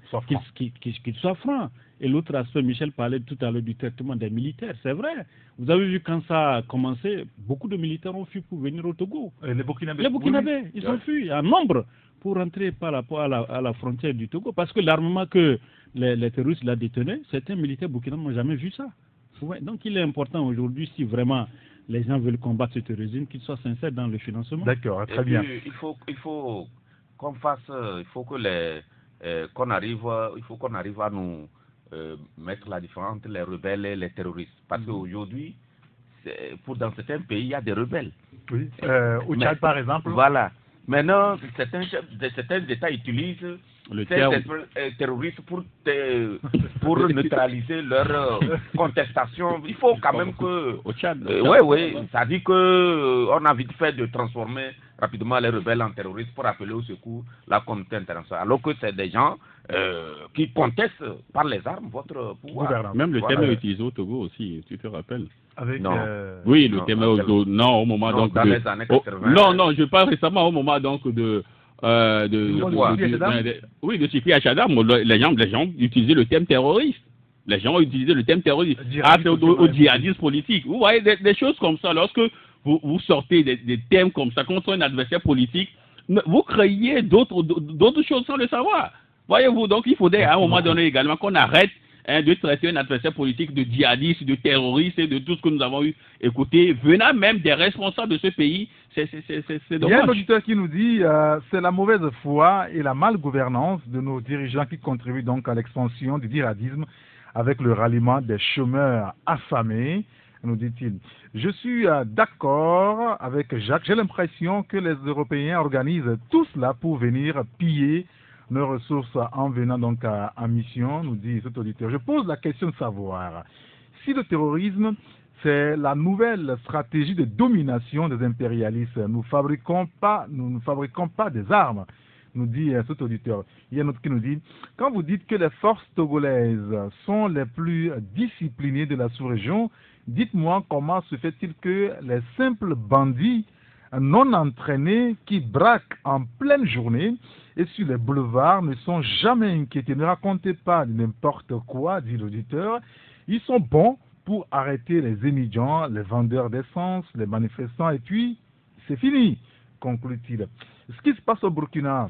qu'ils soient francs. Et l'autre aspect, Michel parlait tout à l'heure du traitement des militaires. C'est vrai. Vous avez vu quand ça a commencé, beaucoup de militaires ont fui pour venir au Togo. Les Burkinabés. Les Burkinabés, ils ont fui en nombre pour rentrer par rapport à la frontière du Togo. Parce que l'armement que les terroristes la détenaient, certains militaires burkinabés n'ont jamais vu ça. Ouais, donc il est important aujourd'hui, si vraiment les gens veulent combattre ce terrorisme, qu'ils soient sincères dans le financement. D'accord, très bien. Il faut qu'on fasse, il faut qu'on arrive à nous mettre la différence entre les rebelles et les terroristes. Parce qu'aujourd'hui, dans certains pays, il y a des rebelles. Oui. Au Tchad, par exemple. Voilà. Maintenant, certains États utilisent le terme terroristes pour neutraliser leur contestation. Il faut quand même que... Au Tchad. Oui, ça dit qu'on a vite fait de transformer rapidement les rebelles en terroristes pour appeler au secours la communauté internationale. Alors que c'est des gens qui contestent par les armes votre pouvoir. Même le terme est utilisé au Togo aussi, tu te rappelles? Non. Oui, le terme au moment non, donc dans les années 80. Non, je parle récemment au moment donc de Sikri Achadam. Les gens utilisaient le terme terroriste. Les gens utilisaient le terme terroriste au djihadisme politique. Vous voyez des choses comme ça. Lorsque vous sortez des termes comme ça contre un adversaire politique, vous créez d'autres choses sans le savoir. Voyez-vous, donc il faudrait à un moment donné également qu'on arrête de traiter un adversaire politique de djihadiste, de terroriste et de tout ce que nous avons eu écouté, venant même des responsables de ce pays. C'est dommage. Il y a un auditeur qui nous dit c'est la mauvaise foi et la malgouvernance de nos dirigeants qui contribuent donc à l'expansion du djihadisme avec le ralliement des chômeurs affamés, nous dit-il. Je suis d'accord avec Jacques. J'ai l'impression que les Européens organisent tout cela pour venir piller nos ressources en venant donc en mission, nous dit cet auditeur. Je pose la question de savoir si le terrorisme, c'est la nouvelle stratégie de domination des impérialistes. Nous ne fabriquons pas des armes, nous dit cet auditeur. Il y a un autre qui nous dit, quand vous dites que les forces togolaises sont les plus disciplinées de la sous-région, dites-moi comment se fait-il que les simples bandits non entraînés qui braquent en pleine journée et sur les boulevards ne sont jamais inquiétés. Ne racontez pas n'importe quoi, dit l'auditeur. Ils sont bons pour arrêter les émigrants, les vendeurs d'essence, les manifestants, et puis c'est fini, conclut-il. Ce qui se passe au Burkina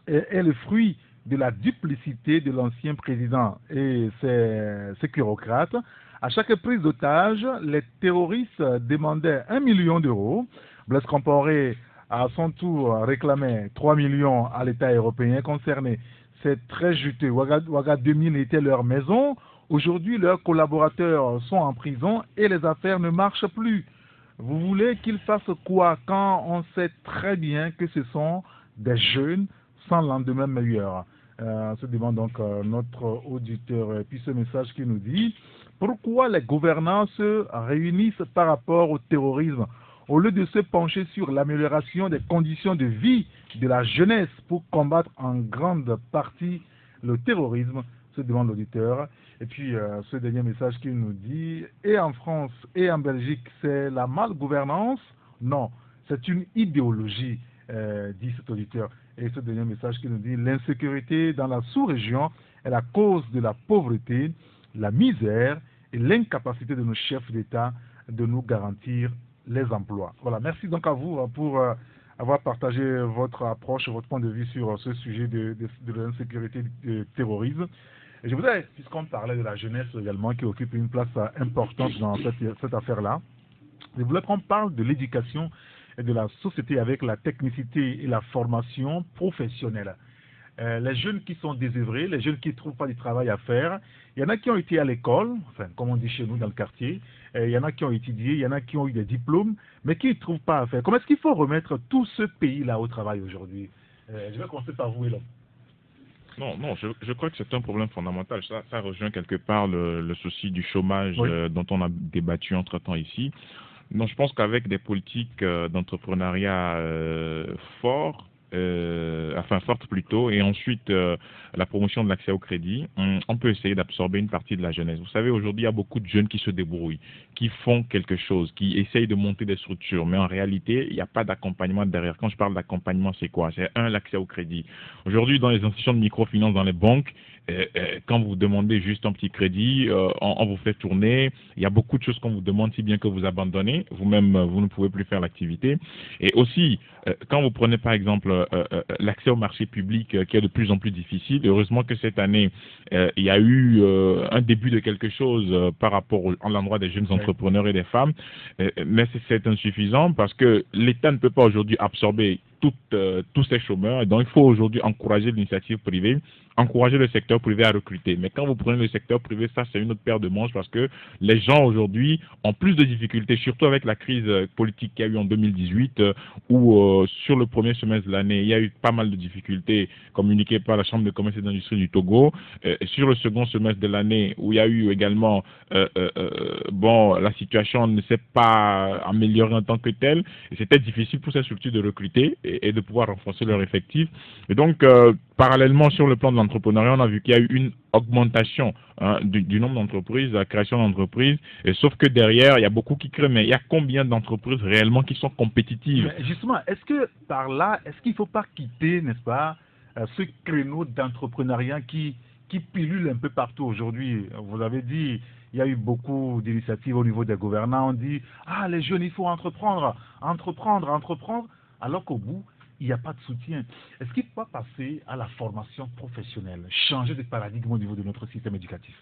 est le fruit de la duplicité de l'ancien président et ses bureaucrates. À chaque prise d'otage, les terroristes demandaient 1 million d'euros. Blaise Compaoré, à son tour, réclamait 3 millions à l'État européen concerné. C'est très juteux. Ouaga 2000 était leur maison. Aujourd'hui, leurs collaborateurs sont en prison et les affaires ne marchent plus. Vous voulez qu'ils fassent quoi quand on sait très bien que ce sont des jeunes sans lendemain meilleur? Se demande donc notre auditeur. Et puis ce message qui nous dit, pourquoi les gouvernants se réunissent par rapport au terrorisme au lieu de se pencher sur l'amélioration des conditions de vie de la jeunesse pour combattre en grande partie le terrorisme, se demande l'auditeur. Et puis ce dernier message qui nous dit, et en France et en Belgique, c'est la malgouvernance? Non, c'est une idéologie, dit cet auditeur. Et ce dernier message qui nous dit, l'insécurité dans la sous-région est la cause de la pauvreté, la misère et l'incapacité de nos chefs d'État de nous garantir les emplois. Voilà, merci donc à vous pour avoir partagé votre approche, votre point de vue sur ce sujet de l'insécurité du terrorisme. Et je voudrais, puisqu'on parlait de la jeunesse également, qui occupe une place importante dans cette affaire-là, je voulais qu'on parle de l'éducation et de la société avec la technicité et la formation professionnelle. Les jeunes qui sont désœuvrés, les jeunes qui ne trouvent pas du travail à faire, il y en a qui ont été à l'école, enfin, comme on dit chez nous dans le quartier, il y en a qui ont étudié, il y en a qui ont eu des diplômes, mais qui ne trouvent pas à faire. Comment est-ce qu'il faut remettre tout ce pays-là au travail aujourd'hui? Je vais commencer par vous, Elon. Non, je crois que c'est un problème fondamental. Ça rejoint quelque part le souci du chômage dont on a débattu entre-temps ici. Non, je pense qu'avec des politiques d'entrepreneuriat forts, forte plutôt, et ensuite la promotion de l'accès au crédit, on peut essayer d'absorber une partie de la jeunesse. Vous savez, aujourd'hui, il y a beaucoup de jeunes qui se débrouillent, qui font quelque chose, qui essayent de monter des structures, mais en réalité, il n'y a pas d'accompagnement derrière. Quand je parle d'accompagnement, c'est quoi? C'est l'accès au crédit. Aujourd'hui, dans les institutions de microfinance, dans les banques, quand vous demandez juste un petit crédit, on vous fait tourner. Il y a beaucoup de choses qu'on vous demande, si bien que vous abandonnez. Vous-même, vous ne pouvez plus faire l'activité. Et aussi, quand vous prenez par exemple l'accès au marché public qui est de plus en plus difficile, heureusement que cette année, il y a eu un début de quelque chose par rapport à l'endroit des jeunes entrepreneurs et des femmes, mais c'est insuffisant parce que l'État ne peut pas aujourd'hui absorber tous ces chômeurs. Et donc, il faut aujourd'hui encourager l'initiative privée, encourager le secteur privé à recruter. Mais quand vous prenez le secteur privé, ça, c'est une autre paire de manches parce que les gens aujourd'hui ont plus de difficultés, surtout avec la crise politique qu'il y a eu en 2018, où sur le premier semestre de l'année, il y a eu pas mal de difficultés communiquées par la Chambre de commerce et d'industrie du Togo. Sur le second semestre de l'année, où il y a eu également, la situation ne s'est pas améliorée en tant que telle, et c'était difficile pour ces structures de recruter et de pouvoir renforcer leur effectif. Et donc, parallèlement, sur le plan de l'entrepreneuriat, on a vu qu'il y a eu une augmentation du nombre d'entreprises, de la création d'entreprises, sauf que derrière, il y a beaucoup qui créent, mais il y a combien d'entreprises réellement qui sont compétitives? Mais justement, est-ce que par là, est-ce qu'il ne faut pas quitter, n'est-ce pas, ce créneau d'entrepreneuriat qui pilule un peu partout aujourd'hui? Vous avez dit, il y a eu beaucoup d'initiatives au niveau des gouvernants, on dit, les jeunes, il faut entreprendre, alors qu'au bout, il n'y a pas de soutien. Est-ce qu'il ne faut pas passer à la formation professionnelle, changer de paradigme au niveau de notre système éducatif?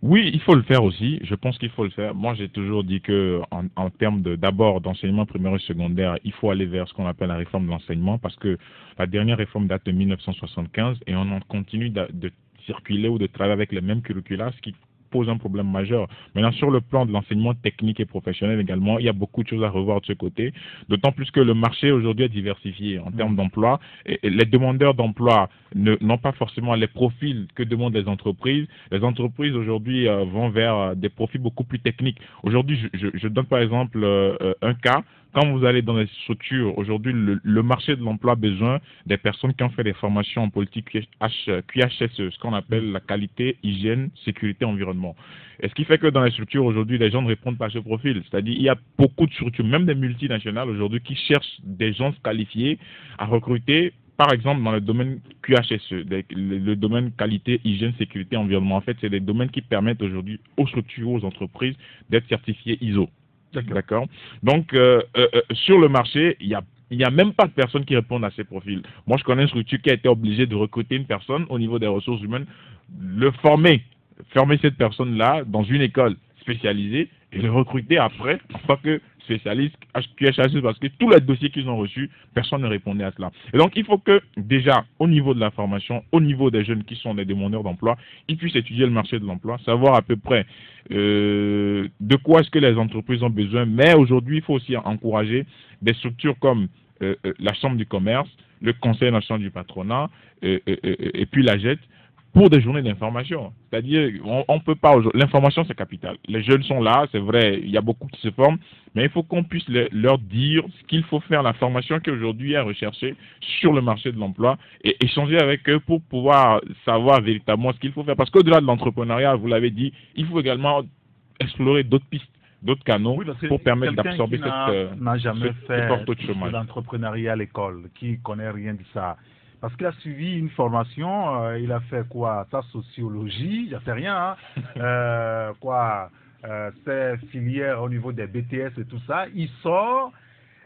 Oui, il faut le faire aussi. Je pense qu'il faut le faire. Moi, j'ai toujours dit que, en termes d'abord d'enseignement primaire et secondaire, il faut aller vers ce qu'on appelle la réforme de l'enseignement parce que la dernière réforme date de 1975 et on en continue de circuler ou de travailler avec les mêmes curricula, ce qui pose un problème majeur. Maintenant, sur le plan de l'enseignement technique et professionnel également, il y a beaucoup de choses à revoir de ce côté, d'autant plus que le marché aujourd'hui est diversifié en termes d'emploi. Et les demandeurs d'emploi n'ont pas forcément les profils que demandent les entreprises. Les entreprises aujourd'hui vont vers des profils beaucoup plus techniques. Aujourd'hui, je donne par exemple un cas. Quand vous allez dans les structures, aujourd'hui, le marché de l'emploi a besoin des personnes qui ont fait des formations en politique QHSE, ce qu'on appelle la qualité, hygiène, sécurité, environnement. Et ce qui fait que dans les structures, aujourd'hui, les gens ne répondent pas à ce profil. C'est-à-dire il y a beaucoup de structures, même des multinationales aujourd'hui, qui cherchent des gens qualifiés à recruter. Par exemple, dans le domaine QHSE, le domaine qualité, hygiène, sécurité, environnement, en fait, c'est des domaines qui permettent aujourd'hui aux structures, aux entreprises d'être certifiées ISO. D'accord. Donc, sur le marché, il y a même pas de personnes qui répondent à ces profils. Moi, je connais une structure qui a été obligée de recruter une personne au niveau des ressources humaines, former cette personne-là dans une école spécialisée et le recruter après en tant que spécialiste QHSE parce que tous les dossiers qu'ils ont reçus, personne ne répondait à cela. Et donc, il faut que déjà, au niveau de la formation, au niveau des jeunes qui sont des demandeurs d'emploi, ils puissent étudier le marché de l'emploi, savoir à peu près de quoi est-ce que les entreprises ont besoin. Mais aujourd'hui, il faut aussi encourager des structures comme la Chambre du commerce, le Conseil national du patronat et puis la JET, pour des journées d'information. C'est-à-dire, on peut pas... L'information, c'est capital. Les jeunes sont là, c'est vrai, il y a beaucoup qui se forment, mais il faut qu'on puisse leur dire ce qu'il faut faire, la formation qui aujourd'hui est recherchée sur le marché de l'emploi et échanger avec eux pour pouvoir savoir véritablement ce qu'il faut faire. Parce qu'au-delà de l'entrepreneuriat, vous l'avez dit, il faut également explorer d'autres pistes, d'autres canaux pour permettre d'absorber n'a jamais fait de l'entrepreneuriat à l'école, qui connaît rien de ça. Parce qu'il a suivi une formation, il a fait quoi? Sa sociologie, j'en sais rien, ses filières au niveau des BTS et tout ça. Il sort,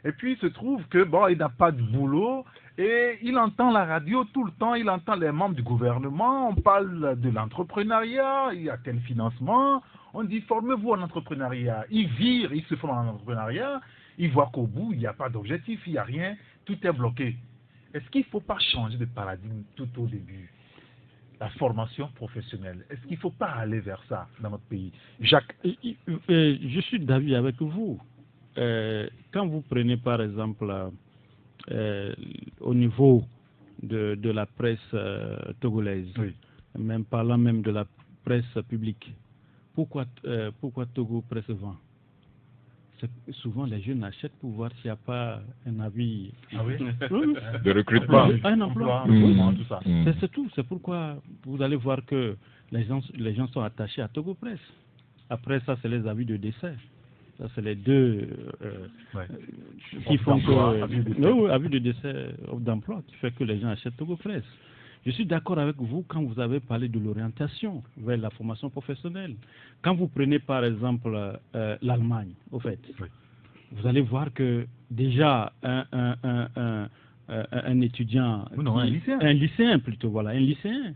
et puis il se trouve que, il n'a pas de boulot, et il entend la radio tout le temps, il entend les membres du gouvernement, on parle de l'entrepreneuriat, il y a tel financement, on dit formez-vous en entrepreneuriat. Il vire, il se forme en entrepreneuriat, il voit qu'au bout, il n'y a pas d'objectif, il n'y a rien, tout est bloqué. Est-ce qu'il ne faut pas changer de paradigme tout au début? La formation professionnelle, est-ce qu'il ne faut pas aller vers ça dans notre pays? Jacques? Je suis d'avis avec vous. Quand vous prenez par exemple au niveau de la presse togolaise, même parlant même de la presse publique, pourquoi Togo Presse vend? souvent les jeunes achètent pour voir s'il n'y a pas un avis de recrutement, un emploi, tout ça. C'est tout. C'est pourquoi vous allez voir que les gens sont attachés à Togo Presse. Après ça, c'est les avis de décès. Ça, c'est les deux qui font que avis de décès, offre d'emploi, qui fait que les gens achètent Togo Presse. Je suis d'accord avec vous quand vous avez parlé de l'orientation vers la formation professionnelle. Quand vous prenez par exemple l'Allemagne, au fait, vous allez voir que déjà un étudiant, un lycéen plutôt, voilà, un lycéen,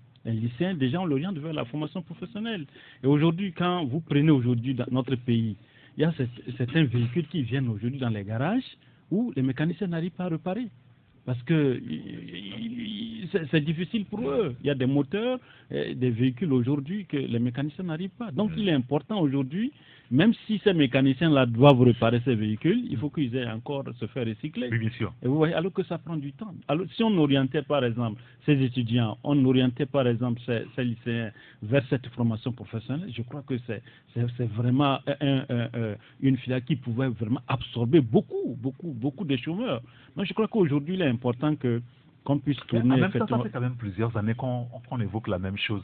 déjà on l'oriente vers la formation professionnelle. Et aujourd'hui, quand vous prenez aujourd'hui dans notre pays, il y a certains véhicules qui viennent aujourd'hui dans les garages où les mécaniciens n'arrivent pas à réparer. Parce que c'est difficile pour eux. Il y a des moteurs, des véhicules aujourd'hui que les mécaniciens n'arrivent pas. Donc il est important aujourd'hui, même si ces mécaniciens-là doivent réparer ces véhicules, il faut qu'ils aient encore se faire recycler. Oui, bien sûr. Et vous voyez, alors que ça prend du temps. Alors si on orientait par exemple ces étudiants, on orientait par exemple ces lycéens vers cette formation professionnelle, je crois que c'est vraiment une filière qui pouvait vraiment absorber beaucoup de chômeurs. Donc je crois qu'aujourd'hui il est important qu'on puisse tourner. En même temps, ça fait quand même plusieurs années qu'on évoque la même chose.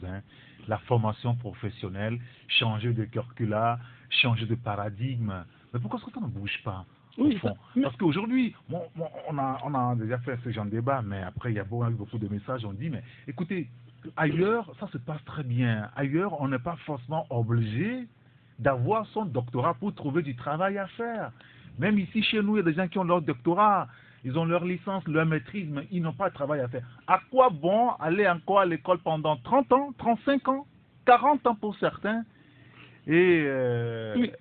La formation professionnelle, changer de curricula, changer de paradigme. Mais pourquoi est-ce que ça ne bouge pas au fond? Parce qu'aujourd'hui, on a déjà fait ce genre de débat, mais après, il y a beaucoup de messages. On dit, mais écoutez, ailleurs, ça se passe très bien. Ailleurs, on n'est pas forcément obligé d'avoir son doctorat pour trouver du travail à faire. Même ici, chez nous, il y a des gens qui ont leur doctorat. Ils ont leur licence, leur maîtrise, mais ils n'ont pas de travail à faire. À quoi bon aller encore à l'école pendant 30 ans, 35 ans, 40 ans pour certains, et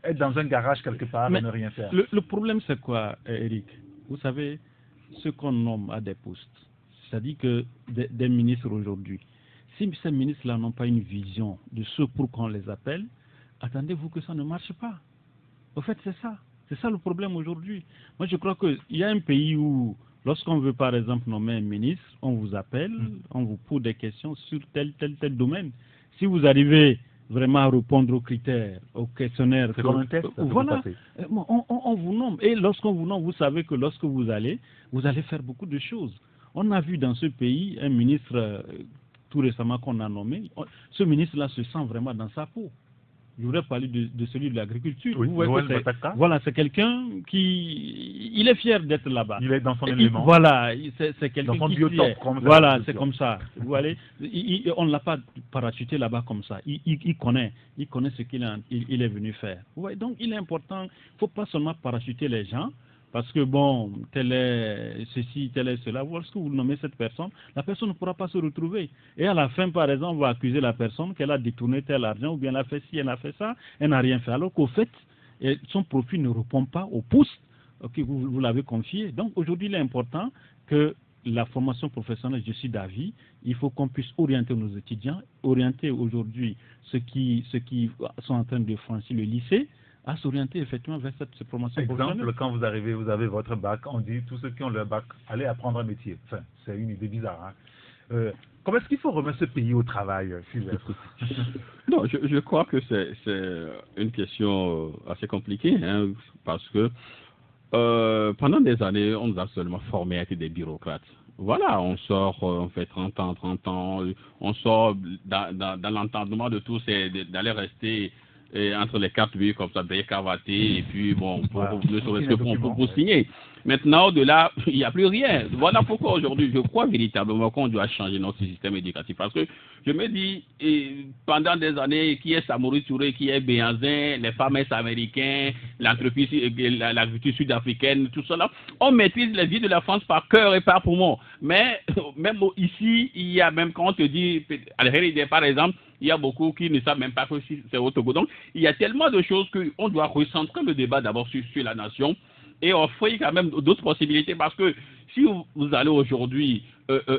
être dans un garage quelque part et ne rien faire? Le problème, c'est quoi, Eric? Vous savez, ce qu'on nomme à des postes, c'est-à-dire que des ministres aujourd'hui, si ces ministres-là n'ont pas une vision de ce pour qu'on les appelle, attendez-vous que ça ne marche pas. Au fait, c'est ça. C'est ça le problème aujourd'hui. Moi, je crois qu'il y a un pays où, lorsqu'on veut par exemple nommer un ministre, on vous appelle, on vous pose des questions sur tel domaine. Si vous arrivez vraiment à répondre aux critères, aux questionnaires, c'est comme un test. Voilà, on vous nomme. Et lorsqu'on vous nomme, vous savez que lorsque vous allez faire beaucoup de choses. On a vu dans ce pays un ministre tout récemment qu'on a nommé. Ce ministre-là se sent vraiment dans sa peau. Je voudrais parler de celui de l'agriculture. Oui, voilà, c'est quelqu'un il est fier d'être là-bas. Il est dans son élément. Voilà, c'est quelqu'un dans son qui biotope. Voilà, c'est comme ça. Vous voyez, on ne l'a pas parachuté là-bas comme ça. Il connaît ce qu'il est venu faire. Vous voyez, donc il est important. Il ne faut pas seulement parachuter les gens. Parce que bon, tel est ceci, tel est cela. Lorsque vous nommez cette personne, la personne ne pourra pas se retrouver. Et à la fin, par exemple, on va accuser la personne qu'elle a détourné tel argent, ou bien elle a fait ci, elle a fait ça, elle n'a rien fait. Alors qu'au fait, son profil ne répond pas au poste que vous l'avez confié. Donc aujourd'hui, il est important que la formation professionnelle, je suis d'avis, il faut qu'on puisse orienter nos étudiants, orienter aujourd'hui ceux qui sont en train de franchir le lycée, à s'orienter effectivement vers cette formation professionnelle. Exemple, quand vous arrivez, vous avez votre bac, on dit tous ceux qui ont leur bac, allez apprendre un métier. Enfin, c'est une idée bizarre. Comment est-ce qu'il faut remettre ce pays au travail, Sylvestre? Non, je crois que c'est une question assez compliquée, parce que pendant des années, on nous a seulement formés à être des bureaucrates. Voilà, on sort, on fait 30 ans, on sort dans l'entendement de tous, c'est d'aller rester entre les quatre vues comme ça, bien cravaté, et puis bon, pour signer. Maintenant, au-delà, il n'y a plus rien. Voilà pourquoi aujourd'hui, je crois véritablement qu'on doit changer notre système éducatif. Parce que je me dis, pendant des années, qui est Samori Touré, qui est Béanzin, les femmes américains, l'entreprise, l'agriculture sud-africaine, tout cela, on maîtrise les vies de la France par cœur et par poumon. Mais même ici, il y a même, quand on te dit, à l'Héride, par exemple, il y a beaucoup qui ne savent même pas que c'est au Togo. Donc, il y a tellement de choses qu'on doit recentrer le débat d'abord sur la nation et offrir quand même d'autres possibilités. Parce que si vous allez aujourd'hui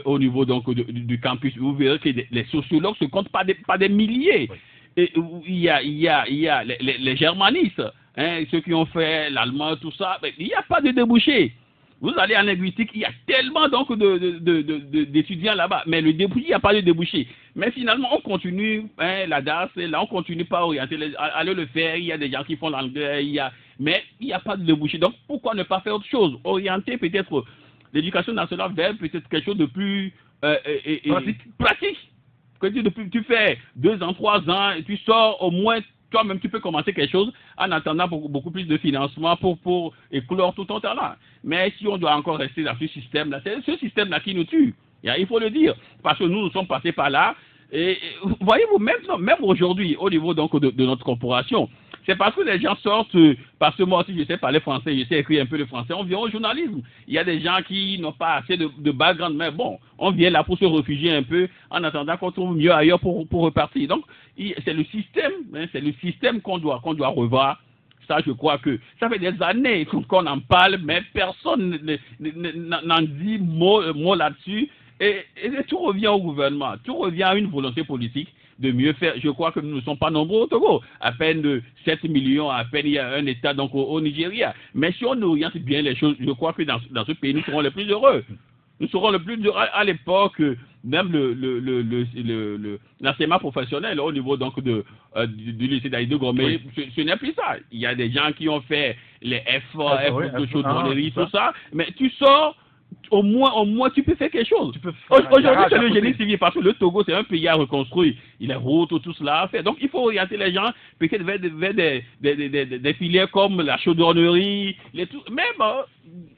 au niveau donc, du campus, vous verrez que les sociologues ne se comptent pas des milliers. Oui. Et il y a les germanistes, ceux qui ont fait l'allemand, tout ça, mais il n'y a pas de débouché. Vous allez en linguistique, il y a tellement donc d'étudiants là-bas, mais le débouché, il n'y a pas de débouché. Mais finalement, on continue la danse, là, on continue pas à orienter, aller le faire. Il y a des gens qui font l'anglais, il y a mais il n'y a pas de débouché. Donc, pourquoi ne pas faire autre chose? Orienter peut-être l'éducation nationale vers peut-être quelque chose de plus pratique. Que tu fais 2 ans, 3 ans, et tu sors au moins, toi-même, tu peux commencer quelque chose en attendant beaucoup plus de financement pour éclore tout ton talent. Mais si on doit encore rester dans ce système-là, c'est ce système-là qui nous tue. Il faut le dire. Parce que nous sommes passés par là. Et voyez-vous, même aujourd'hui, au niveau donc de notre corporation, c'est parce que les gens sortent, parce que moi aussi je sais parler français, je sais écrire un peu le français, on vient au journalisme. Il y a des gens qui n'ont pas assez de background, mais bon, on vient là pour se réfugier un peu en attendant qu'on trouve mieux ailleurs pour repartir. Donc, c'est le système qu'on doit revoir. Ça, je crois que ça fait des années qu'on en parle, mais personne n'en dit mot là-dessus. Et tout revient au gouvernement, tout revient à une volonté politique de mieux faire. Je crois que nous ne sommes pas nombreux au Togo. À peine 7 millions, à peine il y a un État donc au Nigeria. Mais si on oriente bien les choses, je crois que dans ce pays, nous serons les plus heureux. Nous serons les plus heureux. À l'époque, même l'enseignement professionnel au niveau donc du lycée d'Aïdou Gomé, ce n'est plus ça. Il y a des gens qui ont fait les F1, de chaudronnerie, tout ça. Mais tu sors. Au moins, tu peux faire quelque chose. Aujourd'hui, c'est le génie civil, parce que le Togo, c'est un pays à reconstruire. Il y a routes, tout cela à faire. Donc, il faut orienter les gens peut-être vers des filières comme la chaudronnerie. Même,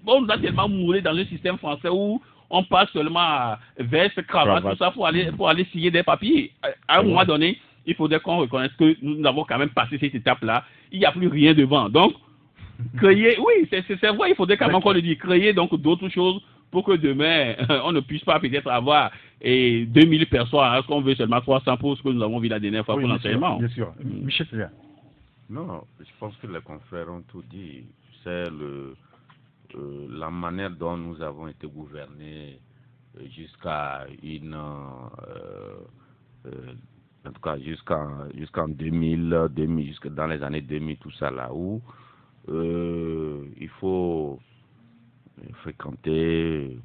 on doit tellement mourir dans un système français où on passe seulement à veste, cravate, tout ça pour aller signer des papiers. À un moment donné, il faudrait qu'on reconnaisse que nous avons quand même passé cette étape-là. Il n'y a plus rien devant. Donc, créer, oui, c'est vrai, il faudrait quand même qu'on le dise, créer donc d'autres choses pour que demain, on ne puisse pas peut-être avoir 2000 personnes, alors qu'on veut seulement 300 pour ce que nous avons vu la dernière fois pour l'enseignement. Bien sûr. Michel, c'est bien. Non, je pense que les confrères ont tout dit. C'est la manière dont nous avons été gouvernés jusqu'à en tout cas jusqu'en 2000, jusque dans les années 2000, tout ça là où il faut fréquenter,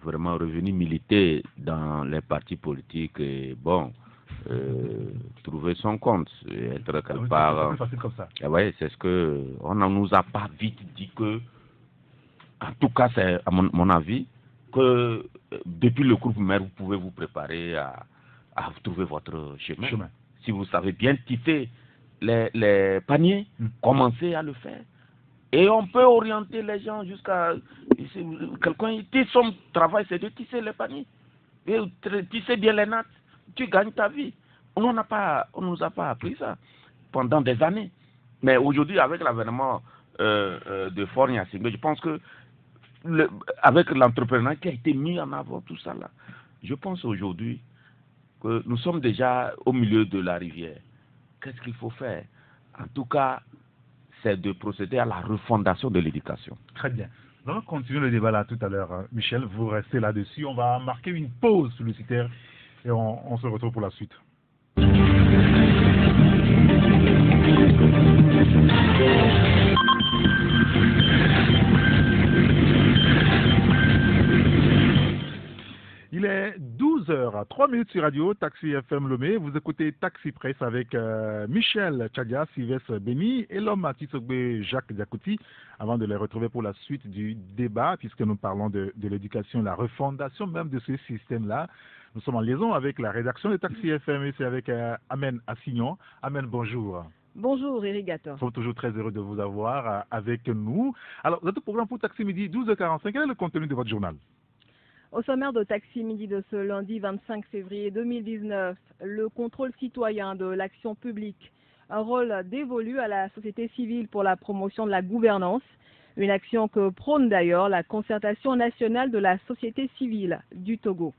vraiment revenir militer dans les partis politiques et bon, trouver son compte, être quelque part. C'est facile comme ça. Ouais, c'est ce que on ne nous a pas vite dit que, en tout cas, c'est à mon avis, que depuis le groupe mère, vous pouvez vous préparer à trouver votre chemin. Si vous savez bien tisser les paniers, commencez à le faire. Et on peut orienter les gens jusqu'à... Quelqu'un dit son travail, c'est de tisser les paniers. Et tisser bien les nattes, tu gagnes ta vie. On nous a pas appris ça pendant des années. Mais aujourd'hui, avec l'avènement de Forny Assingbe, je pense que avec l'entrepreneuriat qui a été mis en avant, tout ça là, je pense aujourd'hui que nous sommes déjà au milieu de la rivière. Qu'est-ce qu'il faut faire? En tout cas, c'est de procéder à la refondation de l'éducation. Très bien. Nous allons continuer le débat là tout à l'heure. Michel, vous restez là-dessus. On va marquer une pause publicitaire et on se retrouve pour la suite. Il est 12h03 sur Radio Taxi FM Lomé. Vous écoutez Taxi Presse avec Michel Tchadia, Sylvestre Béni et l'homme à Tissogbe Jacques Diakouti, avant de les retrouver pour la suite du débat, puisque nous parlons de l'éducation, la refondation même de ce système-là. Nous sommes en liaison avec la rédaction de Taxi FM et c'est avec Amen Assignon. Amen, bonjour. Bonjour, irrigateur. Nous sommes toujours très heureux de vous avoir avec nous. Alors, vous êtes au programme pour Taxi Midi, 12h45. Quel est le contenu de votre journal? Au sommaire de Taxi Midi de ce lundi 25 février 2019, le contrôle citoyen de l'action publique, un rôle dévolu à la société civile pour la promotion de la gouvernance, une action que prône d'ailleurs la concertation nationale de la société civile du Togo.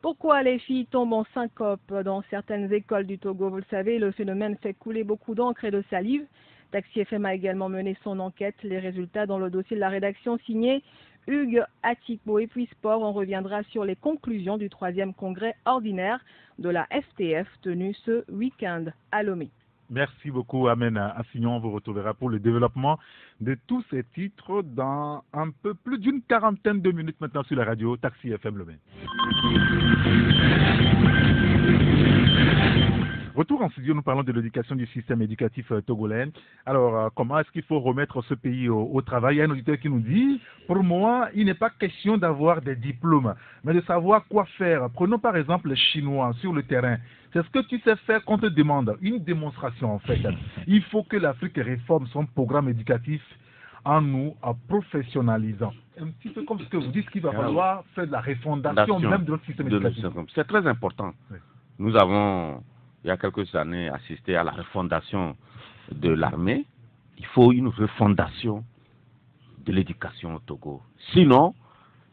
Pourquoi les filles tombent en syncope dans certaines écoles du Togo? Vous le savez, le phénomène fait couler beaucoup d'encre et de salive. Taxi FM a également mené son enquête, les résultats dans le dossier de la rédaction signé Hugues Atikbo. Et puis sport, on reviendra sur les conclusions du 3e congrès ordinaire de la FTF tenu ce week-end à Lomé. Merci beaucoup, Amen Assignon. On vous retrouvera pour le développement de tous ces titres dans un peu plus d'une quarantaine de minutes maintenant sur la radio Taxi FM Lomé. Retour en studio, nous parlons de l'éducation du système éducatif togolais. Alors, comment est-ce qu'il faut remettre ce pays au travail? Il y a un auditeur qui nous dit, pour moi, il n'est pas question d'avoir des diplômes, mais de savoir quoi faire. Prenons par exemple les Chinois sur le terrain. C'est ce que tu sais faire qu'on te demande. Une démonstration, en fait. Il faut que l'Afrique réforme son programme éducatif en nous professionnalisant. Un petit peu comme ce que vous dites qu'il va falloir faire de la refondation même de notre système éducatif. C'est très important. Oui. Nous avons, il y a quelques années, assisté à la refondation de l'armée. Il faut une refondation de l'éducation au Togo. Sinon,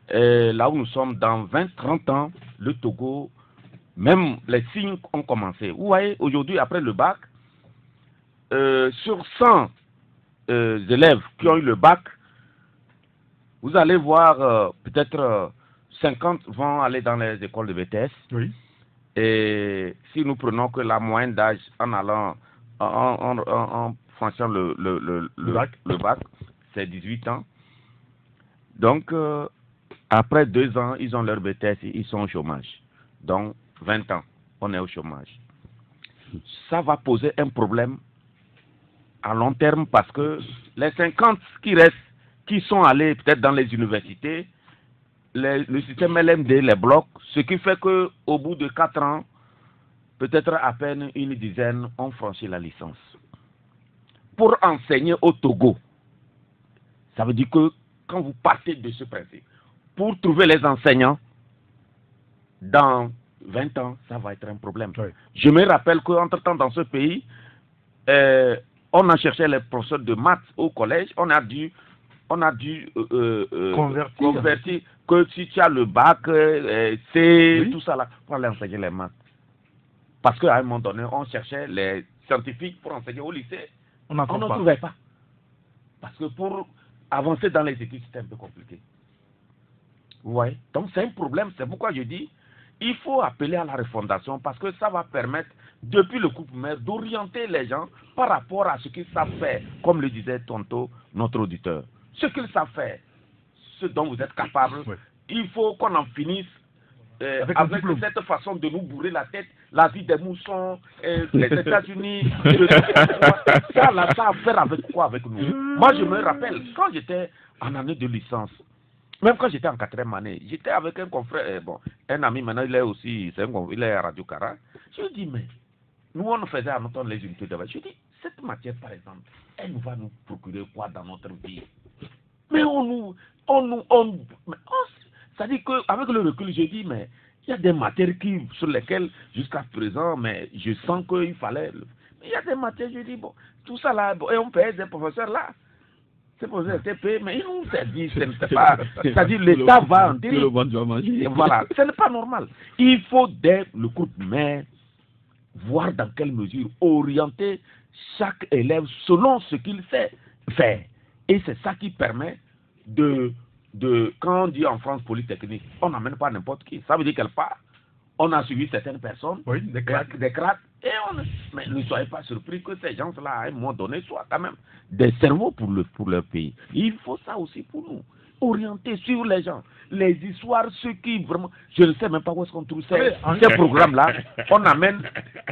là où nous sommes, dans 20-30 ans, le Togo, même les signes ont commencé. Vous voyez, aujourd'hui, après le bac, sur 100 élèves qui ont eu le bac, vous allez voir peut-être 50 vont aller dans les écoles de BTS. Oui. Et si nous prenons que la moyenne d'âge en allant, en franchissant le bac, c'est 18 ans. Donc, après 2 ans, ils ont leur BTS, ils sont au chômage. Donc, 20 ans, on est au chômage. Ça va poser un problème à long terme parce que les 50 qui restent, qui sont allés peut-être dans les universités, le système LMD les bloque, ce qui fait qu'au bout de 4 ans, peut-être à peine une dizaine ont franchi la licence. Pour enseigner au Togo, ça veut dire que quand vous partez de ce principe, pour trouver les enseignants, dans 20 ans, ça va être un problème. Oui. Je me rappelle qu'entre-temps, dans ce pays, on a cherché les professeurs de maths au collège, on a dû convertir que si tu as le bac, C, oui, tout ça là, pour aller enseigner les maths. Parce qu'à un moment donné, on cherchait les scientifiques pour enseigner au lycée. On n'en trouvait pas. Parce que pour avancer dans les études, c'était un peu compliqué. Vous voyez? Donc c'est un problème, c'est pourquoi je dis, il faut appeler à la refondation parce que ça va permettre, depuis le couple mère, d'orienter les gens par rapport à ce qu'ils savent faire, comme le disait tantôt notre auditeur. Ce qu'ils savent faire, ce dont vous êtes capable, oui, il faut qu'on en finisse avec cette façon de nous bourrer la tête, la vie des moussons, les États-Unis, ça a à faire avec quoi avec nous? Moi je me rappelle, quand j'étais en année de licence, même quand j'étais en 4e année, j'étais avec un confrère, un ami, maintenant il est aussi, il est à Radio Cara. Je lui dis, mais nous on faisait à notre les unités de travail. Je lui dis, cette matière par exemple, elle va nous procurer quoi dans notre vie? Mais ça dit qu'avec le recul, je dis, mais il y a des matières sur lesquelles, jusqu'à présent, mais je sens qu'il fallait. Mais il y a des matières, je dis, bon, tout ça là, et on paye des professeurs là. Ces professeurs étaient payés, mais ils nous disent, ce n'est pas. C'est-à-dire, l'État va en dire. Voilà, ce n'est pas normal. Il faut, dès le groupe mère, voir dans quelle mesure orienter chaque élève selon ce qu'il sait faire. Et c'est ça qui permet quand on dit en France Polytechnique, on n'amène pas n'importe qui. Ça veut dire quelque part, on a suivi certaines personnes, oui, des cracks, et mais ne soyez pas surpris que ces gens-là, à un moment donné, soient quand même des cerveaux pour leur pays. Il faut ça aussi pour nous. Orienter sur les gens, les histoires, ceux qui vraiment, je ne sais même pas où est-ce qu'on trouve ces programmes-là, on amène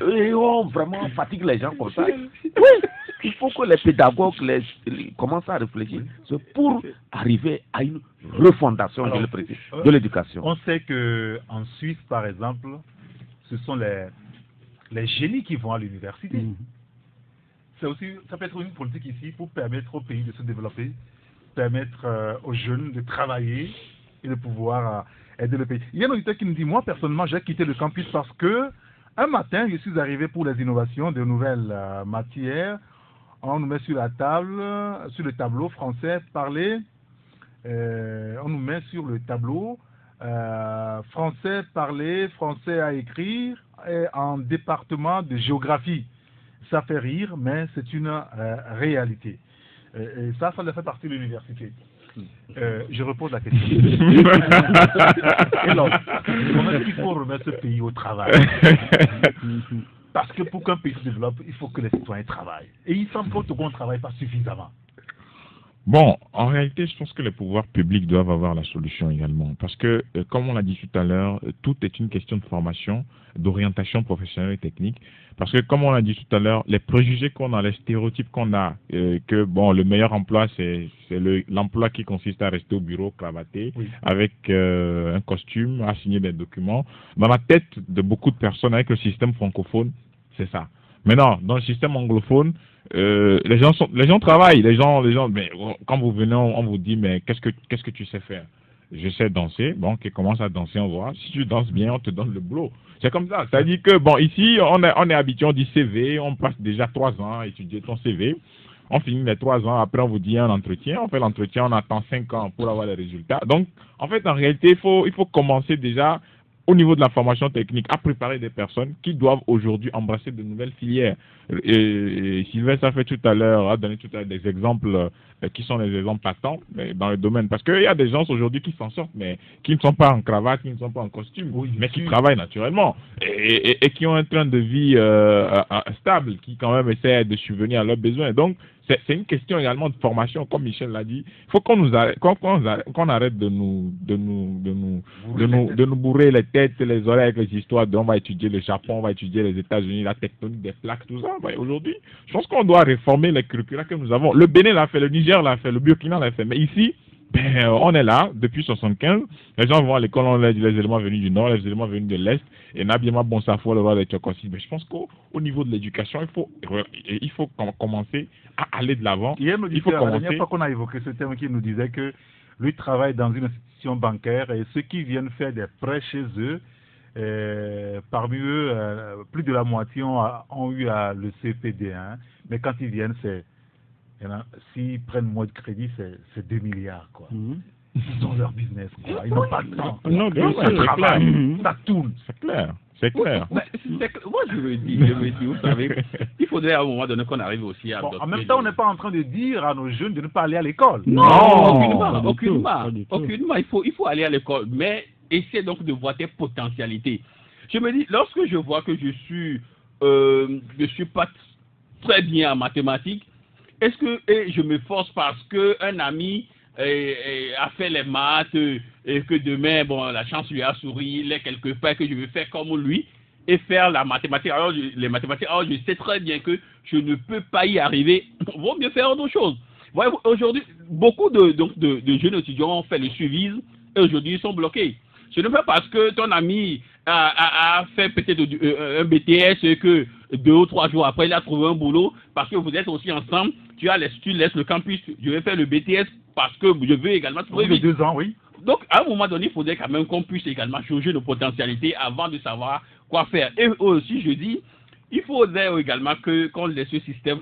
et on vraiment fatigue les gens comme ça. Oui, il faut que les pédagogues commencent à réfléchir pour arriver à une refondation de l'éducation. On sait qu'en Suisse, par exemple, ce sont les génies qui vont à l'université. Ça peut être une politique ici pour permettre au pays de se développer, permettre aux jeunes de travailler et de pouvoir aider le pays. Il y a un auditeur qui nous dit, moi personnellement, j'ai quitté le campus parce que un matin, je suis arrivé pour les innovations de nouvelles matières. On nous met sur la table, sur le tableau français, parler. On nous met sur le tableau français parler, français à écrire en département de géographie. Ça fait rire, mais c'est une réalité. Et ça fait partie de l'université. Je repose la question. Et alors, comment est-ce qu'il faut remettre ce pays au travail? Parce que pour qu'un pays se développe, il faut que les citoyens travaillent. Et il semble qu'au Togo, on ne travaille pas suffisamment. Bon, en réalité, je pense que les pouvoirs publics doivent avoir la solution également. Parce que, comme on l'a dit tout à l'heure, tout est une question de formation, d'orientation professionnelle et technique. Parce que, comme on l'a dit tout à l'heure, les préjugés qu'on a, les stéréotypes qu'on a, que bon, le meilleur emploi, c'est l'emploi qui consiste à rester au bureau cravaté, avec un costume, à signer des documents. Dans la tête de beaucoup de personnes avec le système francophone, c'est ça. Maintenant, dans le système anglophone, les gens travaillent, les gens, mais quand vous venez, on vous dit, mais qu'est-ce que tu sais faire? Je sais danser, bon, ok, commence à danser, on voit. Si tu danses bien, on te donne le boulot. C'est comme ça. C'est-à-dire que, bon, ici, on est habitué, on dit CV, on passe déjà 3 ans à étudier ton CV. On finit les 3 ans, après on vous dit un entretien, on fait l'entretien, on attend 5 ans pour avoir les résultats. Donc, en fait, en réalité, il faut commencer déjà au niveau de la formation technique, à préparer des personnes qui doivent aujourd'hui embrasser de nouvelles filières. Et Sylvestre a fait tout à l'heure, a donné tout à l'heure des exemples qui sont des exemples patents dans le domaine. Parce qu'il y a des gens aujourd'hui qui s'en sortent, mais qui ne sont pas en cravate, qui ne sont pas en costume, mais qui travaillent naturellement et qui ont un train de vie stable, qui quand même essaient de subvenir à leurs besoins. Donc, c'est une question également de formation, comme Michel l'a dit. Il faut qu'on arrête de nous bourrer les têtes, les oreilles avec les histoires de on va étudier le Japon, on va étudier les États-Unis, la tectonique des plaques, tout ça. Aujourd'hui, je pense qu'on doit réformer les curricula que nous avons. Le Bénin l'a fait, le Niger l'a fait, le Burkina l'a fait. Mais ici, on est là depuis 75. Les gens vont à l'école, on a les éléments venus du nord, les éléments venus de l'est. Et Nabiema Bonsafo, le roi de Tchokosi. Mais je pense qu'au niveau de l'éducation, il faut commencer à aller de l'avant. Il y a un auditeur, la dernière fois qu'on a évoqué ce thème, qui nous disait que lui travaille dans une institution bancaire et ceux qui viennent faire des prêts chez eux, parmi eux, plus de la moitié ont eu le CPD1. Mais quand ils viennent, s'ils prennent moins de crédit, c'est 2 milliards, quoi. Ils ont leur business, quoi. Ils n'ont pas le temps. Non, bien sûr, ça travaille, ça tourne. C'est clair. C'est clair. Moi, je me dis, vous savez, il faudrait à un moment donné qu'on arrive aussi à... En même temps, on n'est pas en train de dire à nos jeunes de ne pas aller à l'école. Non, aucunement. Il faut aller à l'école, mais essayer donc de voir tes potentialités. Je me dis, lorsque je vois que je suis pas très bien en mathématiques, est-ce que je me force parce qu'un ami a fait les maths et que demain, bon, la chance lui a souri, il est quelque part, que je vais faire comme lui et faire la mathématique. Alors, les mathématiques, alors je sais très bien que je ne peux pas y arriver. Vaut mieux faire autre chose. Voyez, aujourd'hui, beaucoup de jeunes étudiants ont fait le suivisme et aujourd'hui ils sont bloqués. Ce n'est pas parce que ton ami a fait peut-être un BTS et que 2 ou 3 jours après il a trouvé un boulot, parce que vous êtes aussi ensemble, tu laisses le campus, je vais faire le BTS parce que je veux également trouver. Oui, 2 ans, oui. Donc à un moment donné, il faudrait quand même qu'on puisse également changer nos potentialités avant de savoir quoi faire. Et aussi, je dis, il faudrait également qu'on laisse ce système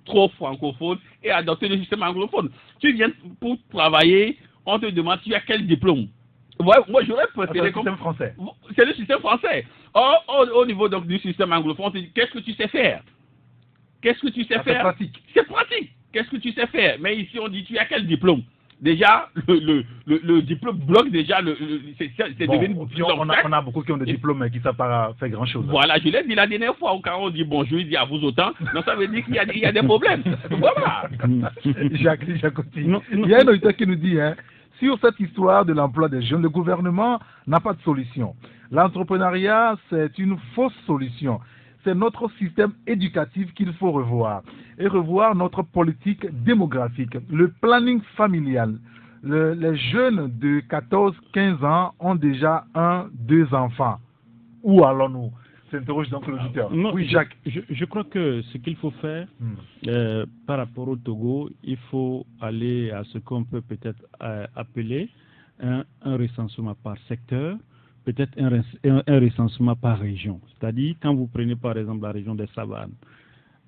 trop francophone et adopter le système anglophone. Tu viens pour travailler, on te demande tu as quel diplôme. Ouais, moi, j'aurais préféré... C'est le système français. C'est le système français. Au niveau donc, du système anglophone, on te dit, qu'est-ce que tu sais faire? Qu'est-ce que tu sais faire? C'est pratique. C'est pratique. Qu'est-ce que tu sais faire? Mais ici, on dit, tu as quel diplôme? Déjà, le diplôme bloque déjà, c'est devenu... On a beaucoup qui ont des diplômes mais qui ne savent pas faire grand-chose. Voilà, je l'ai dit la dernière fois, quand on dit bonjour, il dit à vous autant, non, ça veut dire qu'il y a des problèmes. Voilà. Jacques, il y a un auditeur qui nous dit, sur cette histoire de l'emploi des jeunes, le gouvernement n'a pas de solution. L'entrepreneuriat, c'est une fausse solution. C'est notre système éducatif qu'il faut revoir. Et revoir notre politique démographique, le planning familial. Les jeunes de 14-15 ans ont déjà 1-2 enfants. Où allons-nous? S'interroge donc l'auditeur. Oui, Jacques. Je crois que ce qu'il faut faire par rapport au Togo, il faut aller à ce qu'on peut peut-être appeler un recensement par secteur, peut-être un recensement par région. C'est-à-dire, quand vous prenez par exemple la région des Savanes,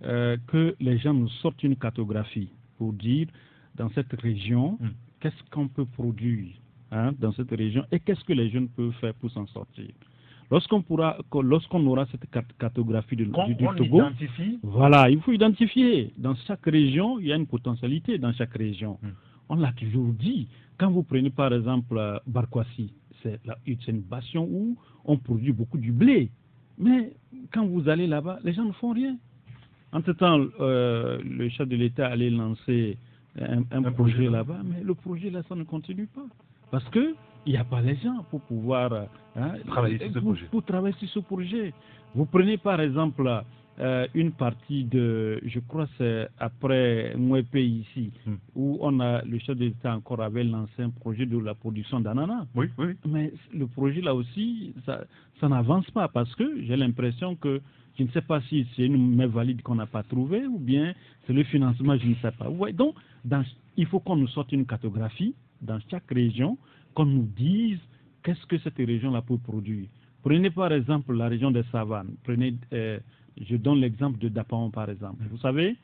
que les gens nous sortent une cartographie pour dire dans cette région, qu'est-ce qu'on peut produire dans cette région et qu'est-ce que les jeunes peuvent faire pour s'en sortir. Lorsqu'on aura cette cartographie du Togo, voilà, il faut identifier. Dans chaque région, il y a une potentialité dans chaque région. On l'a toujours dit. Quand vous prenez par exemple Barkwasi, c'est une bastion où on produit beaucoup du blé. Mais quand vous allez là-bas, les gens ne font rien. Entre-temps, le chef de l'État allait lancer un projet là-bas, mais le projet là, ça ne continue pas. Parce qu'il n'y a pas les gens pour pouvoir travailler pour travailler sur ce projet. Vous prenez par exemple une partie de, je crois c'est après Mouépé ici, où on a le chef de l'État encore avait lancé un projet de la production d'ananas. Oui. Mais le projet là aussi, ça n'avance pas parce que j'ai l'impression que, je ne sais pas si c'est une main valide qu'on n'a pas trouvée ou bien c'est le financement, je ne sais pas. Ouais, donc, il faut qu'on nous sorte une cartographie dans chaque région, qu'on nous dise qu'est-ce que cette région-là peut produire. Prenez par exemple la région des savanes. Je donne l'exemple de Dapaon par exemple. Vous savez,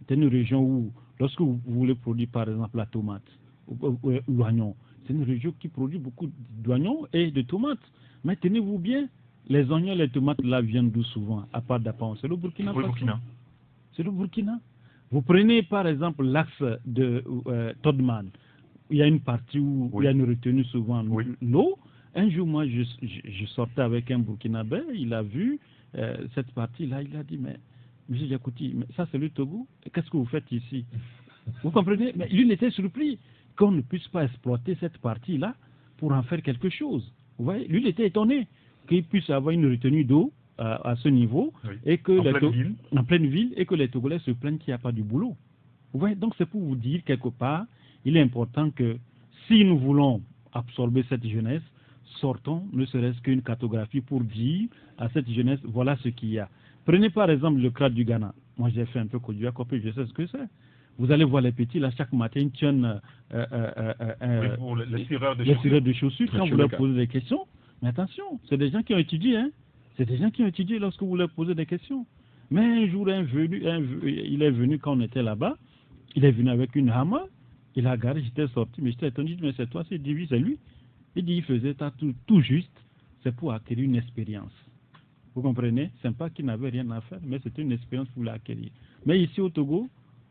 c'est une région où, lorsque vous voulez produire par exemple la tomate ou l'oignon, c'est une région qui produit beaucoup d'oignons et de tomates. Mais tenez-vous bien, les oignons et les tomates là viennent d'où souvent, à part Dapaon? C'est le Burkina Faso. C'est le Burkina. Vous prenez par exemple l'axe de Todman. Il y a une partie où il y a une retenue souvent l'eau. Un jour, moi, je sortais avec un Burkinabé, il a vu cette partie-là, il a dit, mais M. Yakouti, ça c'est le Togo, qu'est-ce que vous faites ici? Vous comprenez? Mais lui, il était surpris qu'on ne puisse pas exploiter cette partie-là pour en faire quelque chose. Vous voyez? Lui, il était étonné qu'il puisse avoir une retenue d'eau à ce niveau, et que en pleine ville, et que les Togolais se plaignent qu'il n'y a pas du boulot. Vous voyez? Donc c'est pour vous dire, quelque part, il est important que si nous voulons absorber cette jeunesse, sortons ne serait-ce qu'une cartographie pour dire à cette jeunesse, voilà ce qu'il y a. Prenez par exemple le CRAD du Ghana. Moi j'ai fait un peu Côte d'Ivoire, je sais ce que c'est. Vous allez voir les petits, là chaque matin ils tiennent les tireurs de chaussures quand vous leur posez des questions. Mais attention, c'est des gens qui ont étudié, hein. C'est des gens qui ont étudié lorsque vous leur posez des questions. Mais un jour, il est venu quand on était là-bas, il est venu avec une hama, il a garé, j'étais sorti, mais j'étais étonné, mais c'est toi, c'est lui. Il dit, il faisait ça tout juste, c'est pour acquérir une expérience. Vous comprenez? C'est pas qu'il n'avait rien à faire, mais c'était une expérience pour l'acquérir. Mais ici au Togo,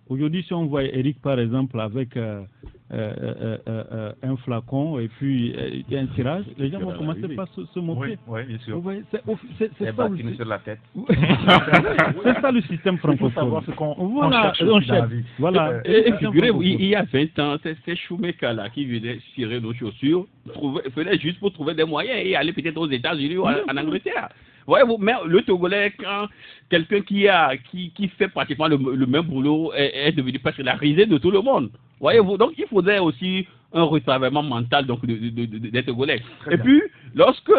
aujourd'hui, si on voit Eric, par exemple, avec un flacon et puis un tirage, les gens vont commencer par se moquer. Oui, bien sûr. C'est ça le... sur la tête. C'est ça le système francophone. Il faut savoir ce qu'on cherche dans la vie. Voilà. Et figurez-vous, il y a 20 ans, c'est Shoumeka là qui venait cirer nos chaussures, venait juste pour trouver des moyens et aller peut-être aux États-Unis ou en Angleterre. Voyez-vous, mais le Togolais, quand quelqu'un qui fait pratiquement le même boulot est devenu presque la risée de tout le monde. Voyez-vous, donc il faudrait aussi un retravaillement mental donc des Togolais. Et puis, lorsque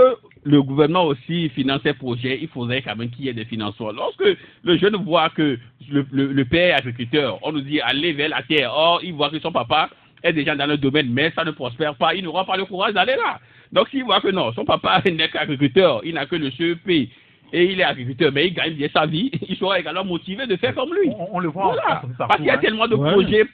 le gouvernement aussi finance ces projets, il faudrait quand même qu'il y ait des financements. Lorsque le jeune voit que le père est agriculteur, on nous dit aller vers la terre, or il voit que son papa est déjà dans le domaine, mais ça ne prospère pas, il n'aura pas le courage d'aller là. Donc s'il voit que non, son papa n'est qu'agriculteur, il n'a que le CEP et il est agriculteur, mais il gagne bien sa vie, il sera également motivé de faire comme lui. On le voit voilà. Parce qu'il y a tellement de projets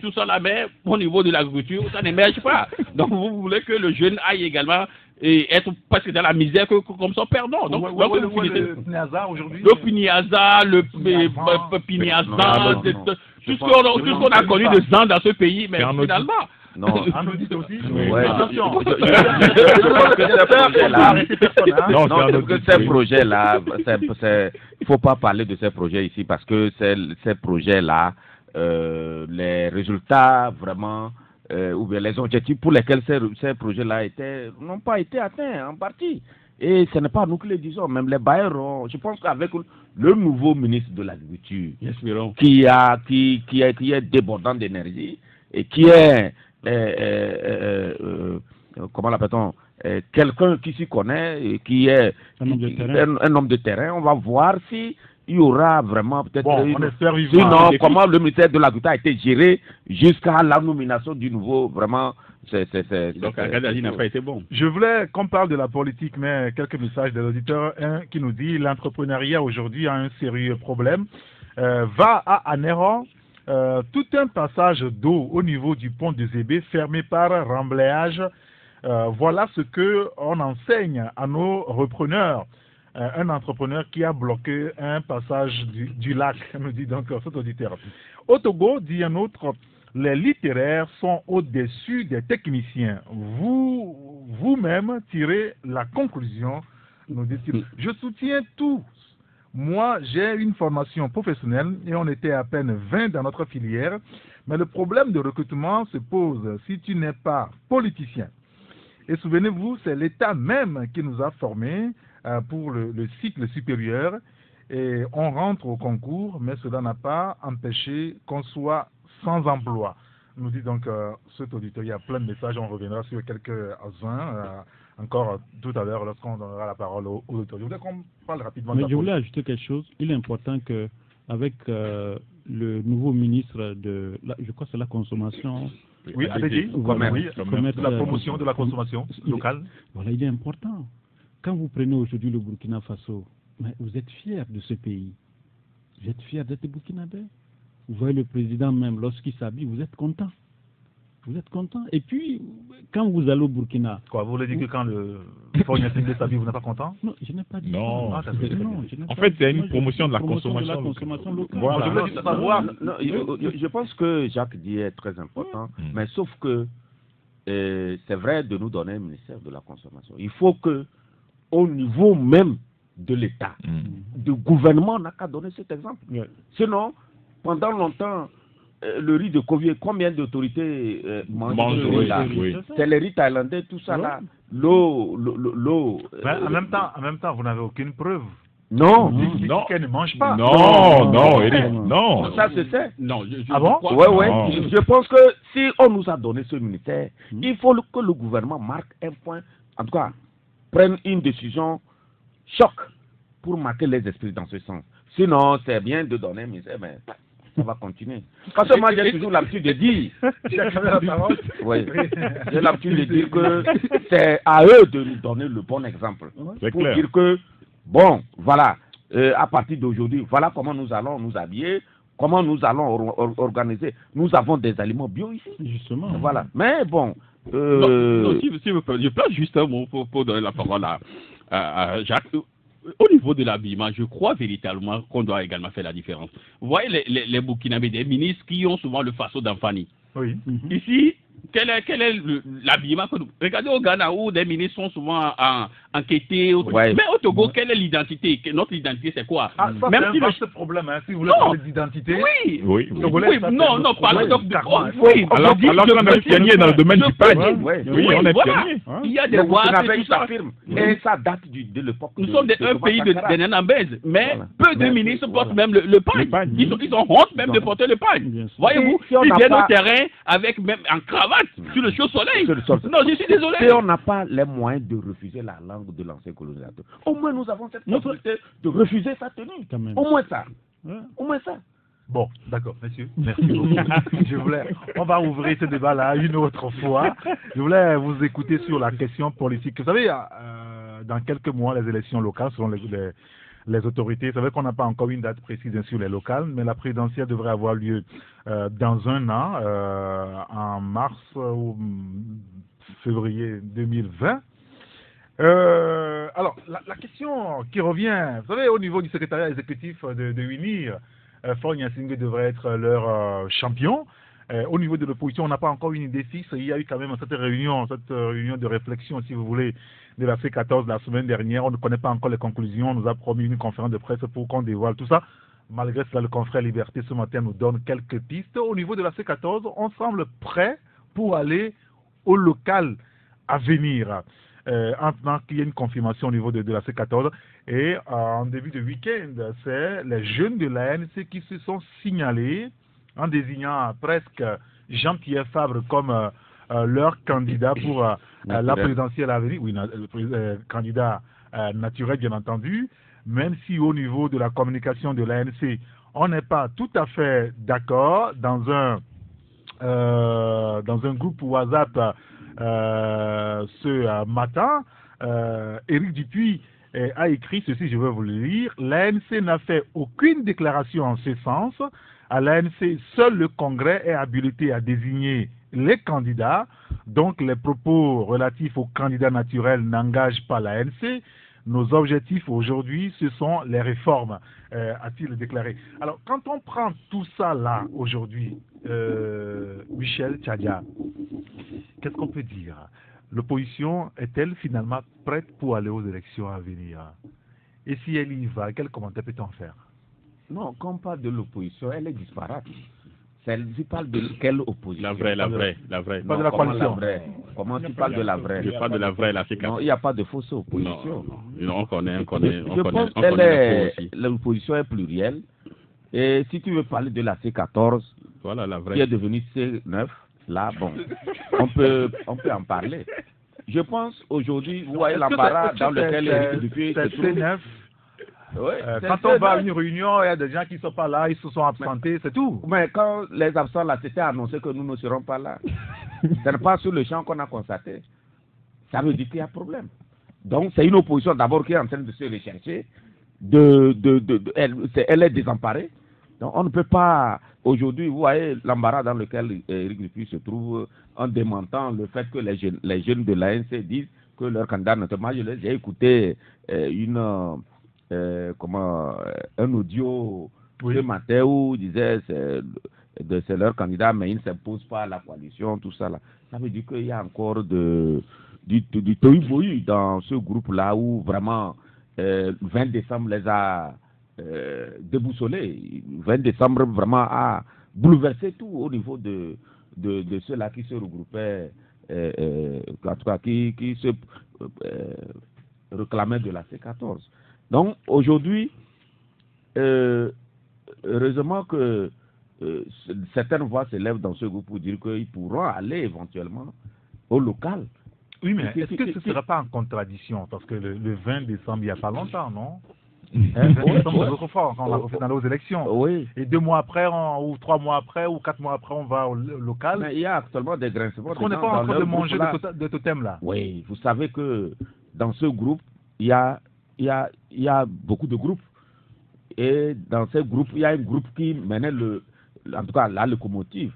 tout ça là, mais au niveau de l'agriculture, ça n'émerge pas. Donc vous voulez que le jeune aille également et être presque dans la misère comme son père, non. Donc, le Piniaza aujourd'hui. Le Piniaza, le Piniaza, tout ce qu'on a connu de gens dans ce pays, mais finalement... Non, Anodite aussi. Ouais, attention. Ces projets-là, il faut pas parler de ces projets ici parce que ces projets-là, les résultats vraiment, ou bien les objectifs pour lesquels ces projets-là n'ont pas été atteints en partie. Et ce n'est pas nous qui le disons, même les bailleurs. Je pense qu'avec le nouveau ministre de l'Agriculture, qui est débordant d'énergie et qui est comment l'appelle-t-on, quelqu'un qui s'y connaît et qui est un homme de terrain, on va voir si il y aura vraiment peut-être sinon comment le ministère de l'Agriculture a été géré jusqu'à la nomination du nouveau vraiment. Donc Agadali n'a pas été bon. Je voulais qu'on parle de la politique, mais quelques messages de l'auditeur. Un qui nous dit l'entrepreneuriat aujourd'hui a un sérieux problème. Va à Anéron. Tout un passage d'eau au niveau du pont de Zébé fermé par remblayage. Voilà ce qu'on enseigne à nos repreneurs. Un entrepreneur qui a bloqué un passage du lac, nous dit donc cet auditeur. Au Togo, dit un autre, les littéraires sont au-dessus des techniciens. Vous-même tirez la conclusion, nous dit-il. Je soutiens tout. Moi, j'ai une formation professionnelle et on était à peine 20 dans notre filière. Mais le problème de recrutement se pose si tu n'es pas politicien. Et souvenez-vous, c'est l'État même qui nous a formés pour le cycle supérieur. Et on rentre au concours, mais cela n'a pas empêché qu'on soit sans emploi. Nous dit donc cet auditeur, il y a plein de messages, on reviendra sur quelques-uns encore tout à l'heure lorsqu'on donnera la parole aux auditeurs. Je voudrais qu'on parle rapidement Mais je voulais ajouter quelque chose. Il est important qu'avec le nouveau ministre je crois que c'est la consommation. Oui, ADG, la promotion de la consommation locale. Voilà, il est important. Quand vous prenez aujourd'hui le Burkina Faso, mais vous êtes fiers de ce pays. Vous êtes fiers d'être burkinabé. Vous voyez le président même, lorsqu'il s'habille, vous êtes content. Vous êtes content. Et puis, quand vous allez au Burkina... Quoi, vous voulez dire que quand le Fogna Singé s'habille, vous n'êtes pas content? Non, je n'ai pas dit non. ça. Non, en fait, c'est une promotion de la consommation locale. Voilà. Je pense que Jacques dit est très important, mais sauf que c'est vrai de nous donner un ministère de la consommation. Il faut que, au niveau même de l'État, du gouvernement n'a qu'à donner cet exemple. Sinon, pendant longtemps, le riz de Kovier, combien d'autorités mangent ce riz-là? C'est les riz thaïlandais, tout ça là. L'eau. Mais en même temps, vous n'avez aucune preuve. Non. Qu'elle ne mange pas. Non, Eric, non. Ça se sait. Non. Je pense que si on nous a donné ce ministère, il faut que le gouvernement marque un point, en tout cas, prenne une décision choc pour marquer les esprits dans ce sens. Sinon, c'est bien de donner un ministère, mais ça va continuer. Parce que moi, j'ai toujours l'habitude de dire, j'ai l'habitude de dire que c'est à eux de nous donner le bon exemple. Pour dire que, bon, voilà, à partir d'aujourd'hui, voilà comment nous allons nous habiller, comment nous allons organiser. Nous avons des aliments bio ici. Justement. Voilà. Mais bon. Je place juste un mot pour donner la parole à Jacques. Au niveau de l'habillement, je crois véritablement qu'on doit également faire la différence. Vous voyez les Burkinabés, des ministres qui ont souvent le faso d'Anfani. Oui. Ici, quel est l'habillement que nous... Regardez au Ghana où des ministres sont souvent enquêtés. Mais au Togo, quelle est l'identité? Notre identité, c'est quoi? Même si c'est un problème, hein, si vous voulez parler d'identité. Oui. Non, parlons donc de... Alors qu'on est pionnier dans le domaine du pagne. Oui, on est pionnier. Il y a des voix qui s'affirment. Et ça date de l'époque. Nous sommes un pays de Nanambèze, mais peu de ministres portent même le pagne. Ils ont honte même de porter le pagne. Voyez-vous, ils viennent au terrain avec même en cravate sur le chaud soleil. Non, je suis désolé. Si on n'a pas les moyens de refuser la langue de l'ancien colonisateur, au moins nous avons cette possibilité de refuser sa tenue. Au moins ça. Au moins ça. Bon, d'accord, messieurs. Merci beaucoup. On va ouvrir ce débat-là une autre fois. Je voulais vous écouter sur la question politique. Vous savez, dans quelques mois, les élections locales seront les autorités. Vous savez qu'on n'a pas encore une date précise sur les locales, mais la présidentielle devrait avoir lieu dans un an, en mars ou février 2020. Alors, la question qui revient, vous savez, au niveau du secrétariat exécutif de UNIR, Fogna Singé devrait être leur champion. Au niveau de l'opposition, on n'a pas encore une idée fixe. Il y a eu quand même cette réunion de réflexion, si vous voulez, de la C14 la semaine dernière. On ne connaît pas encore les conclusions. On nous a promis une conférence de presse pour qu'on dévoile tout ça. Malgré cela, le confrère Liberté ce matin nous donne quelques pistes. Au niveau de la C14, on semble prêt pour aller au local à venir. En tant qu'il y ait une confirmation au niveau de la C14. Et en début de week-end, c'est les jeunes de l'ANC qui se sont signalés en désignant presque Jean-Pierre Fabre comme leur candidat pour la présidentielle à venir. Oui, le candidat naturel, bien entendu. Même si au niveau de la communication de l'ANC, on n'est pas tout à fait d'accord dans un groupe WhatsApp ce matin, Éric Dupuis a écrit ceci, je vais vous le lire. L'ANC n'a fait aucune déclaration en ce sens. À l'ANC, seul le Congrès est habilité à désigner les candidats. Donc les propos relatifs aux candidats naturels n'engagent pas l'ANC. Nos objectifs aujourd'hui, ce sont les réformes, a-t-il déclaré. Alors, quand on prend tout ça là, aujourd'hui, Michel Tchadia, qu'est-ce qu'on peut dire? L'opposition est-elle finalement prête pour aller aux élections à venir? Et si elle y va, quel commentaire peut-on faire? Non, quand on parle de l'opposition, elle est disparate. Tu parles de quelle opposition? La vraie. Pas de la coalition. Comment tu parles de la vraie? Je parle de la vraie, la C14. Non, il n'y a pas de fausse opposition. Non, on connaît. Je pense que l'opposition est plurielle. Et si tu veux parler de la C14, voilà, la vraie, qui est devenue C9, là, bon, on peut en parler. Je pense aujourd'hui, vous voyez l'embarras dans lequel depuis se trouve. C9. Oui, quand on va à une réunion, il y a des gens qui ne sont pas là, ils se sont absentés, c'est tout. Mais quand les absents là, c'était annoncé que nous ne serons pas là. Ce n'est pas sur le champ qu'on a constaté. Ça veut dire qu'il y a problème. Donc c'est une opposition d'abord qui est en train de se rechercher. Elle est désemparée. Donc on ne peut pas, aujourd'hui, vous voyez l'embarras dans lequel Éric Dupuis se trouve en démentant le fait que les jeunes de l'ANC disent que leur candidat notamment, j'ai écouté un audio ce matin où ils disaient c'est leur candidat, mais ils ne s'imposent pas à la coalition, tout ça là. Ça veut dire qu'il y a encore du tohu-bohu dans ce groupe-là où vraiment le 20 décembre les a déboussolés. Le 20 décembre vraiment a bouleversé tout au niveau de ceux-là qui se regroupaient, en tout cas qui se réclamaient de la C14. Donc aujourd'hui, heureusement que certaines voix s'élèvent dans ce groupe pour dire qu'ils pourront aller éventuellement au local. Oui, mais est-ce que ce ne sera pas en contradiction? Parce que le 20 décembre, il n'y a pas longtemps, non? Quand on a refait dans nos élections. Oui. Et 2 mois après, ou 3 mois après, ou 4 mois après, on va au local. Mais il y a actuellement des grincements. On n'est pas en train de manger de totem là. Oui, vous savez que dans ce groupe, il y a beaucoup de groupes. Et dans ces groupes, il y a un groupe qui menait en tout cas la locomotive.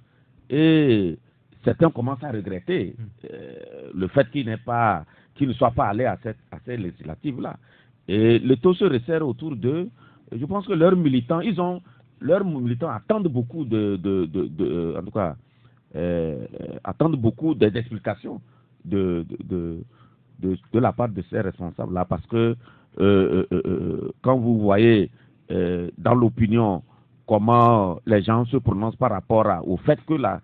Et certains commencent à regretter le fait qu'ils ne soient pas allés à ces législatives-là. Et le taux se resserre autour d'eux. Je pense que leurs militants attendent beaucoup en tout cas, attendent beaucoup d'explications de la part de ces responsables-là, parce que quand vous voyez dans l'opinion comment les gens se prononcent par rapport au fait que la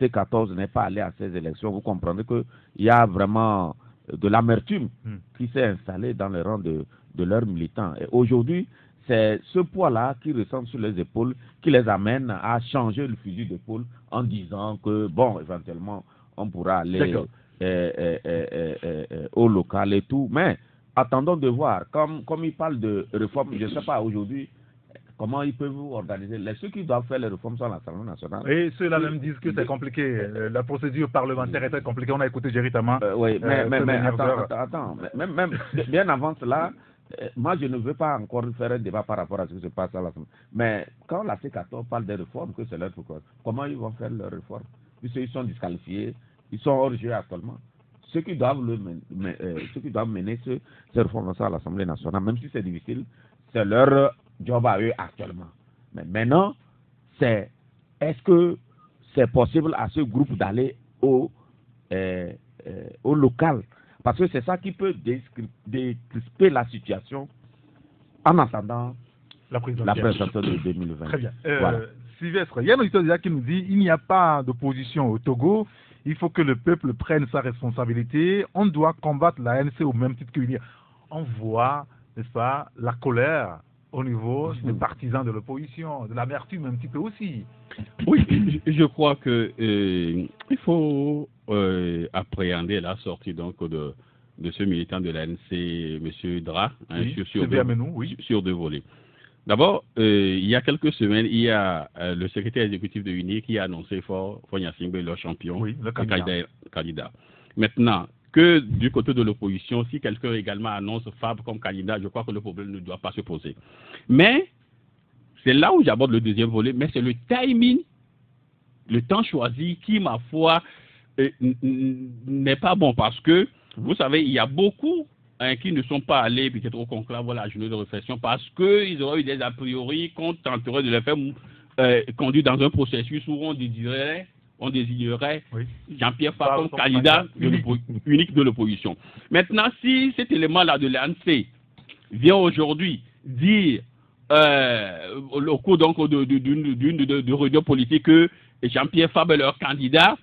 C14 n'est pas allée à ces élections, vous comprenez qu'il y a vraiment de l'amertume qui s'est installée dans les rangs de leurs militants. Et aujourd'hui, c'est ce poids-là qui ressemble sur les épaules qui les amène à changer le fusil d'épaule en disant que, bon, éventuellement, on pourra aller au local et tout. Mais attendons de voir. Comme ils parlent de réforme, je ne sais pas aujourd'hui comment ils peuvent organiser. Ceux qui doivent faire les réformes sont à l'Assemblée nationale. Et ceux-là même disent que c'est compliqué. La procédure parlementaire est très compliquée. On a écouté Jerry Tama. Oui, mais attends. Même bien avant cela, moi je ne veux pas encore faire un débat par rapport à ce qui se passe à l'Assemblée. Mais quand la C14 parle des réformes, que c'est leur pourquoi, comment ils vont faire leurs réformes? Puisqu'ils sont disqualifiés, ils sont hors jeu actuellement. Ceux qui doivent mener ces réformes à l'Assemblée nationale, même si c'est difficile, c'est leur job à eux actuellement. Mais maintenant, est-ce que c'est possible à ce groupe d'aller au local? Parce que c'est ça qui peut décrisper la situation en attendant la présidentielle de 2020. Très bien. Voilà. Sylvestre, il y a un auditeur déjà qui nous dit il n'y a pas d'opposition au Togo. Il faut que le peuple prenne sa responsabilité. On doit combattre la ANC au même titre que l'UNIR. On voit, n'est-ce pas, la colère au niveau des partisans de l'opposition, de l'amertume un petit peu aussi. Oui, je crois que il faut appréhender la sortie donc de ce militant de l'ANC, M. Dra, sur deux volets. D'abord, il y a quelques semaines, il y a le secrétaire exécutif de l'UNIR qui a annoncé Fonya Singbe, leur champion, le candidat. Maintenant, que du côté de l'opposition, si quelqu'un également annonce Fab comme candidat, je crois que le problème ne doit pas se poser. Mais, c'est là où j'aborde le deuxième volet, mais c'est le timing, le temps choisi qui, ma foi, n'est pas bon parce que, vous savez, il y a beaucoup qui ne sont pas allés peut-être au conclave à la journée de réflexion parce qu'ils auraient eu des a priori qu'on tenterait de les faire conduire dans un processus où on désignerait Jean-Pierre Farr comme candidat unique de l'opposition. Maintenant, si cet élément-là de l'ANC vient aujourd'hui dire au cours donc d'une réunion politique que Jean-Pierre Fabre est leur candidat.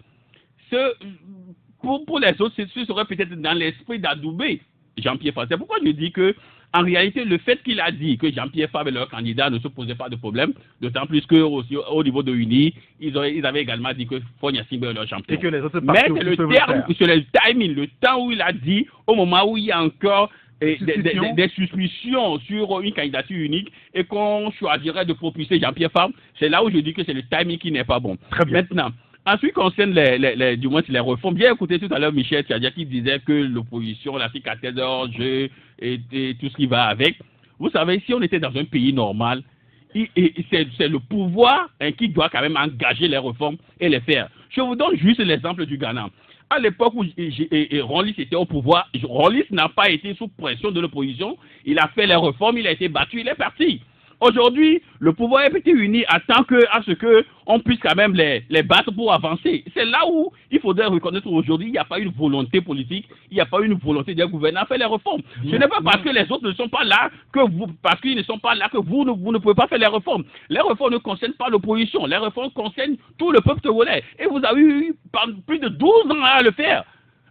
Pour les autres, ce serait peut-être dans l'esprit d'adouber Jean-Pierre Fabre. C'est pourquoi je dis que, en réalité, le fait qu'il a dit que Jean-Pierre Fabre est leur candidat ne se posait pas de problème, d'autant plus qu'au niveau de UNI, ils avaient également dit que Fonia Simba est leur champion. Mais c'est le terme, c'est le timing, le temps où il a dit, au moment où il y a encore des suspicions sur une candidature unique et qu'on choisirait de propulser Jean-Pierre Fabre, c'est là où je dis que c'est le timing qui n'est pas bon. Très bien. Maintenant, en ce qui concerne du moins les réformes, bien écouté tout à l'heure Michel Tchadia qui disait que l'opposition, la cicatère d'orge et tout ce qui va avec. Vous savez, si on était dans un pays normal, c'est le pouvoir qui doit quand même engager les réformes et les faire. Je vous donne juste l'exemple du Ghana. À l'époque où Ronlis était au pouvoir, Ronlis n'a pas été sous pression de l'opposition, il a fait les réformes, il a été battu, il est parti. Aujourd'hui, le pouvoir est uni à ce que on puisse quand même les battre pour avancer. C'est là où il faudrait reconnaître aujourd'hui il n'y a pas une volonté politique, il n'y a pas une volonté des gouvernants à faire les réformes. Ce n'est pas parce que les autres ne sont pas là parce qu'ils ne sont pas là que vous ne pouvez pas faire les réformes. Les réformes ne concernent pas l'opposition, les réformes concernent tout le peuple togolais. Et vous avez eu plus de 12 ans à le faire.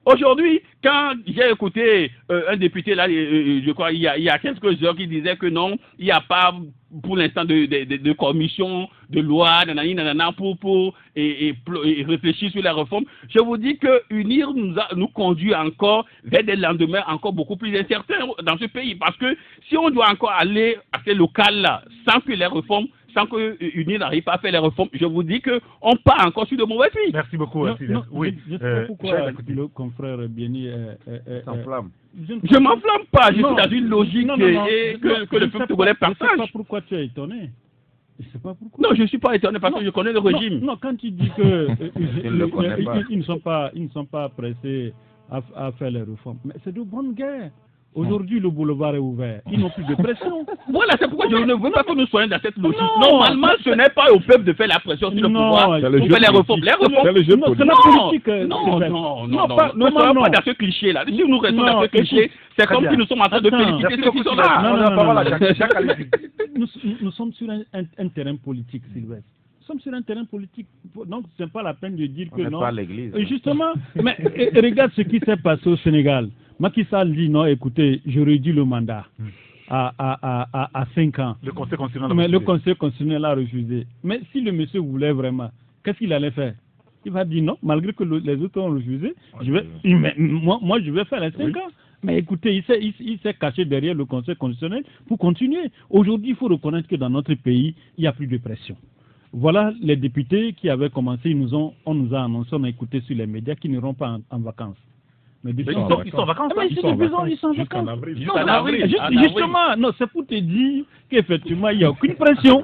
Aujourd'hui, quand j'ai écouté un député là, je crois il y a quelques heures qui disait que non, il n'y a pas pour l'instant de commission de loi pour réfléchir sur la réforme, je vous dis que unir nous conduit encore vers des lendemains encore beaucoup plus incertains dans ce pays. Parce que si on doit encore aller à ces locales-là sans que les réformes, sans que UNIR n'arrive pas à faire les réformes, je vous dis qu'on part encore sur de mauvais pieds. Merci beaucoup, Sylvain. Oui. Je ne sais pas pourquoi le confrère Bieni s'enflamme. Je ne m'enflamme pas, je suis dans une logique que le peuple togolais partage. Je ne sais pas pourquoi tu es étonné. Je sais pas pourquoi. Non, je ne suis pas étonné parce que je connais le régime. Non, quand tu dis que ils ne sont pas pressés à faire les réformes, mais c'est de bonne guerre. Aujourd'hui, le boulevard est ouvert. Ils n'ont plus de pression. Voilà, c'est pourquoi je ne veux pas que nous soyons dans cette logique. Normalement, ce n'est pas au peuple de faire la pression sur le pouvoir pour faire les réformes. Les réformes, c'est la politique. Non, nous ne sommes pas dans ce cliché-là. Si nous restons dans ce cliché, c'est comme si nous sommes en train de féliciter ceux qui sont là. Nous sommes sur un terrain politique, Sylvestre. Nous sommes sur un terrain politique, donc ce n'est pas la peine de dire que non. Pas l'église. Justement, mais regarde ce qui s'est passé au Sénégal. Macky Sall dit non, écoutez, je réduis le mandat à 5 ans. Le Conseil constitutionnel mais le Conseil constitutionnel a refusé. Mais si le monsieur voulait vraiment, qu'est-ce qu'il allait faire? Il va dire non, malgré que les autres ont refusé, moi je vais faire les 5 ans. Mais écoutez, il s'est caché derrière le Conseil constitutionnel pour continuer. Aujourd'hui, il faut reconnaître que dans notre pays, il n'y a plus de pression. Voilà les députés qui avaient commencé, on nous a annoncé, on a écouté sur les médias qu'ils n'iront pas en vacances. Mais ils sont en vacances. Ils sont en vacances. Jusqu'en avril. Justement, non, c'est pour te dire qu'effectivement, il n'y a aucune pression.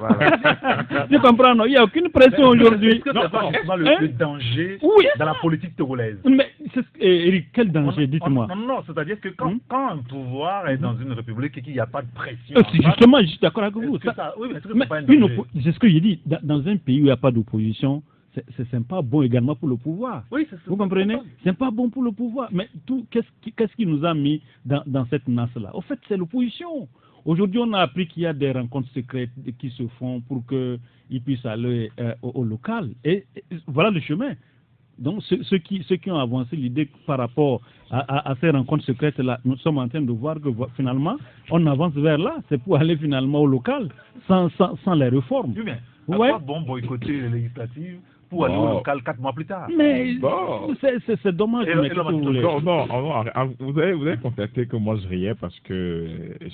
Tu comprends, non? Il n'y a aucune pression aujourd'hui. Est-ce que c'est pas le danger dans la politique togolaise? Mais, Eric, quel danger? Dites-moi. Non, c'est-à-dire que quand un pouvoir est dans une république et qu'il n'y a pas de pression. Justement, je suis d'accord avec vous. C'est ce que j'ai dit. Dans un pays où il n'y a pas d'opposition, c'est pas bon également pour le pouvoir. Oui, vous comprenez? C'est pas bon pour le pouvoir. Mais qu'est-ce qui nous a mis dans cette nasse-là? Au fait, c'est l'opposition. Aujourd'hui, on a appris qu'il y a des rencontres secrètes qui se font pour qu'ils puissent aller au local. Et voilà le chemin. Donc, ceux qui ont avancé l'idée par rapport à ces rencontres secrètes-là, nous sommes en train de voir que finalement, on avance vers là. C'est pour aller finalement au local sans les réformes. Oui, mais à quoi bon boycotter les législatives pour aller au local 4 mois plus tard? Mais c'est dommage. Vous avez constaté que moi je riais parce que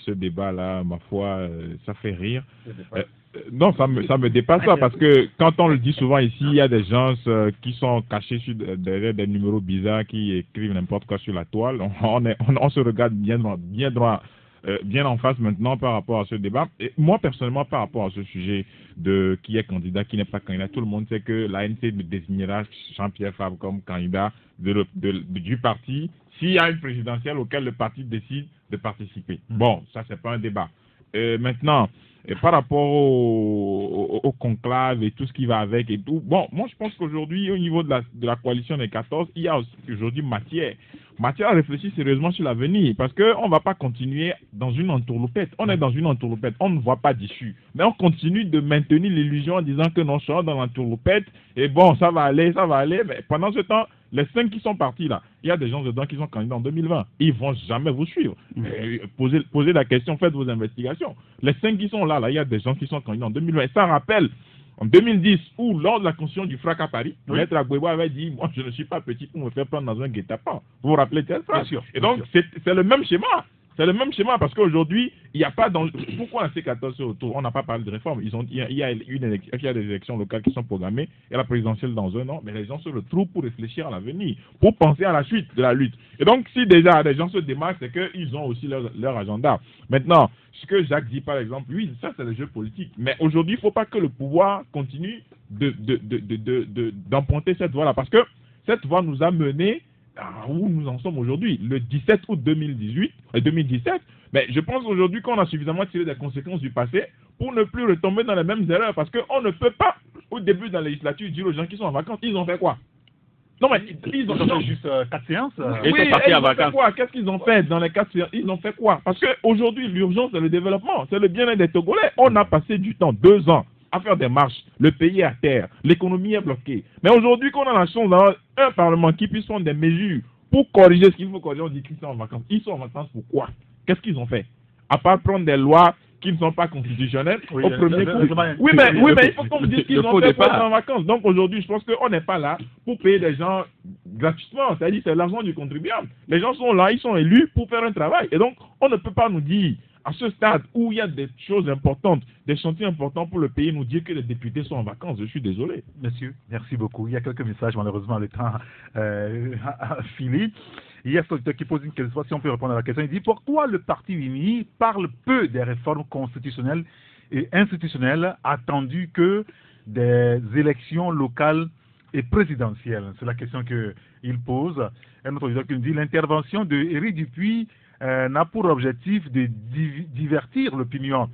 ce débat-là, ma foi, ça fait rire. Non, ça me dépasse pas parce que quand on le dit souvent ici, il y a des gens qui sont cachés derrière des numéros bizarres qui écrivent n'importe quoi sur la toile. On se regarde bien droit. Bien en face maintenant par rapport à ce débat. Et moi, personnellement, par rapport à ce sujet de qui est candidat, qui n'est pas candidat, tout le monde sait que l'ANC désignera Jean-Pierre Fabre comme candidat du parti s'il y a une présidentielle auquel le parti décide de participer. Bon, ça, c'est pas un débat. Maintenant, par rapport au conclave et tout ce qui va avec et tout, bon, moi, je pense qu'aujourd'hui, au niveau de la coalition des 14, il y a aujourd'hui matière matière à réfléchir sérieusement sur l'avenir, parce qu'on ne va pas continuer dans une entourloupette. On est dans une entourloupette, on ne voit pas d'issue. Mais on continue de maintenir l'illusion en disant que non, on est dans l'entourloupette, et bon, ça va aller, mais pendant ce temps, les 5 qui sont partis là, il y a des gens dedans qui sont candidats en 2020. Ils ne vont jamais vous suivre. Posez la question, faites vos investigations. Les 5 qui sont là, il y a des gens qui sont candidats en 2020. Et ça rappelle en 2010, où lors de la constitution du FRAC à Paris, Maître Agbouebo avait dit « Moi, je ne suis pas petit pour me faire prendre dans un guet-apens ». Vous vous rappelez de cette phrase? Et donc, c'est le même schéma. C'est le même schéma parce qu'aujourd'hui, il n'y a pas d'enjeu. Pourquoi la C14 se retourne? On n'a pas parlé de réforme. Il y a des élections locales qui sont programmées et la présidentielle dans un an, mais les gens se retrouvent pour réfléchir à l'avenir, pour penser à la suite de la lutte. Et donc, si déjà des gens se démarquent, c'est qu'ils ont aussi leur agenda. Maintenant, ce que Jacques dit par exemple, oui, ça c'est le jeu politique. Mais aujourd'hui, il ne faut pas que le pouvoir continue d'emprunter cette voie-là parce que cette voie nous a menés où nous en sommes aujourd'hui, le 17 août 2017, mais je pense aujourd'hui qu'on a suffisamment tiré des conséquences du passé pour ne plus retomber dans les mêmes erreurs, parce qu'on ne peut pas, au début de la législature, dire aux gens qui sont en vacances, ils ont fait quoi? Non, mais ils ont fait juste 4 séances. Ils sont partis en vacances. Qu'est-ce qu'ils ont fait dans les 4 séances? Ils ont fait quoi? Parce qu'aujourd'hui, l'urgence, c'est le développement, c'est le bien-être des Togolais. On a passé du temps, 2 ans, à faire des marches. Le pays est à terre. L'économie est bloquée. Mais aujourd'hui, qu'on a la chance d'avoir un Parlement qui puisse prendre des mesures pour corriger ce qu'il faut corriger, on dit qu'ils sont en vacances. Ils sont en vacances pourquoi? Qu'est-ce qu'ils ont fait? À part prendre des lois qui ne sont pas constitutionnelles au premier coup. Oui, mais il faut qu'on me dise qu'ils ont fait en vacances. Donc aujourd'hui, je pense qu'on n'est pas là pour payer des gens gratuitement. C'est-à-dire c'est l'argent du contribuable. Les gens sont là, ils sont élus pour faire un travail. Et donc, on ne peut pas nous dire, à ce stade où il y a des choses importantes, des chantiers importants pour le pays, nous dire que les députés sont en vacances. Je suis désolé. Monsieur, merci beaucoup. Il y a quelques messages, malheureusement, le temps a fini. Il y a ce qui pose une question, si on peut répondre à la question. Il dit pourquoi le parti UNI parle peu des réformes constitutionnelles et institutionnelles attendues que des élections locales et présidentielles? C'est la question qu'il pose. Un autre auditeur qui nous dit l'intervention de Éric Dupuis n'a pour objectif de divertir l'opinion.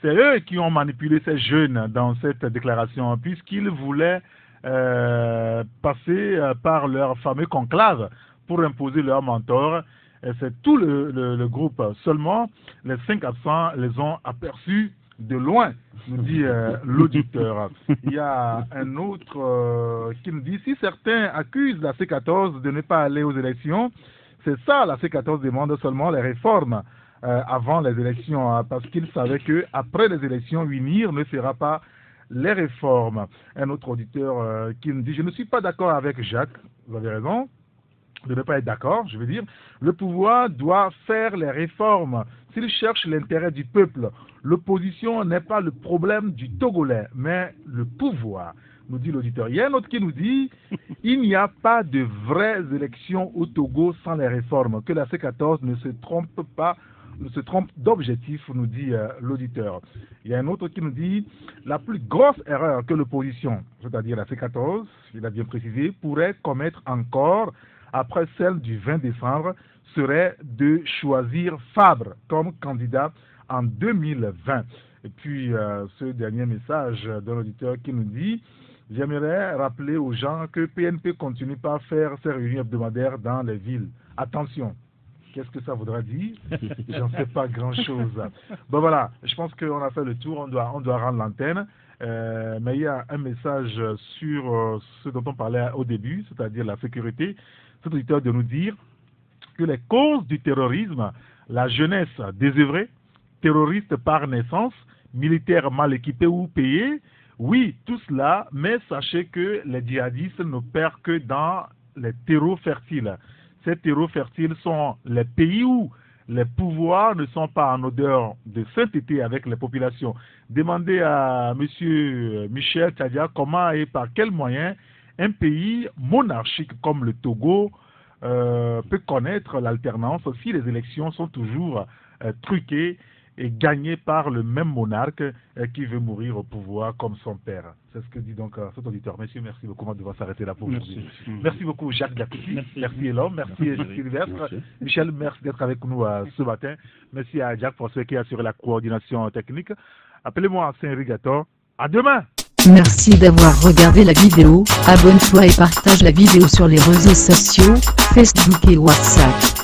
C'est eux qui ont manipulé ces jeunes dans cette déclaration, puisqu'ils voulaient passer par leur fameux conclave pour imposer leur mentor. C'est tout le groupe. Seulement, les 5 absents les ont aperçus de loin, nous dit l'auditeur. Il y a un autre qui nous dit, si certains accusent la C14 de ne pas aller aux élections, c'est ça, la C14 demande seulement les réformes avant les élections, parce qu'ils savaient qu'après les élections, unir ne fera pas les réformes. Un autre auditeur qui nous dit, je ne suis pas d'accord avec Jacques, vous avez raison, de ne pas être d'accord, je veux dire, le pouvoir doit faire les réformes s'il cherche l'intérêt du peuple. L'opposition n'est pas le problème du Togolais, mais le pouvoir, nous dit l'auditeur. Il y a un autre qui nous dit il n'y a pas de vraies élections au Togo sans les réformes, que la C14 ne se trompe pas, ne se trompe d'objectif, nous dit l'auditeur. Il y a un autre qui nous dit la plus grosse erreur que l'opposition, c'est-à-dire la C14, il a bien précisé, pourrait commettre encore après celle du 20 décembre, serait de choisir Fabre comme candidat en 2020. Et puis, ce dernier message d'un auditeur qui nous dit « J'aimerais rappeler aux gens que PNP continue pas à faire ses réunions hebdomadaires dans les villes. Attention !» Qu'est-ce que ça voudra dire? J'en sais pas grand-chose. Bon voilà, je pense qu'on a fait le tour, on doit rendre l'antenne. Mais il y a un message sur ce dont on parlait au début, c'est-à-dire la sécurité. Cet auditeur de nous dire que les causes du terrorisme, la jeunesse désœuvrée, terroriste par naissance, militaire mal équipé ou payé, oui, tout cela, mais sachez que les djihadistes n'opèrent que dans les terreaux fertiles. Ces terreaux fertiles sont les pays où les pouvoirs ne sont pas en odeur de sainteté avec les populations. Demandez à M. Michel Tchadia comment et par quels moyens un pays monarchique comme le Togo peut connaître l'alternance si les élections sont toujours truquées et gagnées par le même monarque qui veut mourir au pouvoir comme son père. C'est ce que dit donc cet auditeur. Monsieur, merci beaucoup. On va s'arrêter là pour aujourd'hui. Merci beaucoup Jacques Diakouti. Merci Elom. Merci Sylvestre. Michel, merci d'être avec nous ce matin. Merci à Jacques pour ceux qui a assuré la coordination technique. Appelez-moi Saint-Rigator. À demain. Merci d'avoir regardé la vidéo, abonne-toi et partage la vidéo sur les réseaux sociaux, Facebook et WhatsApp.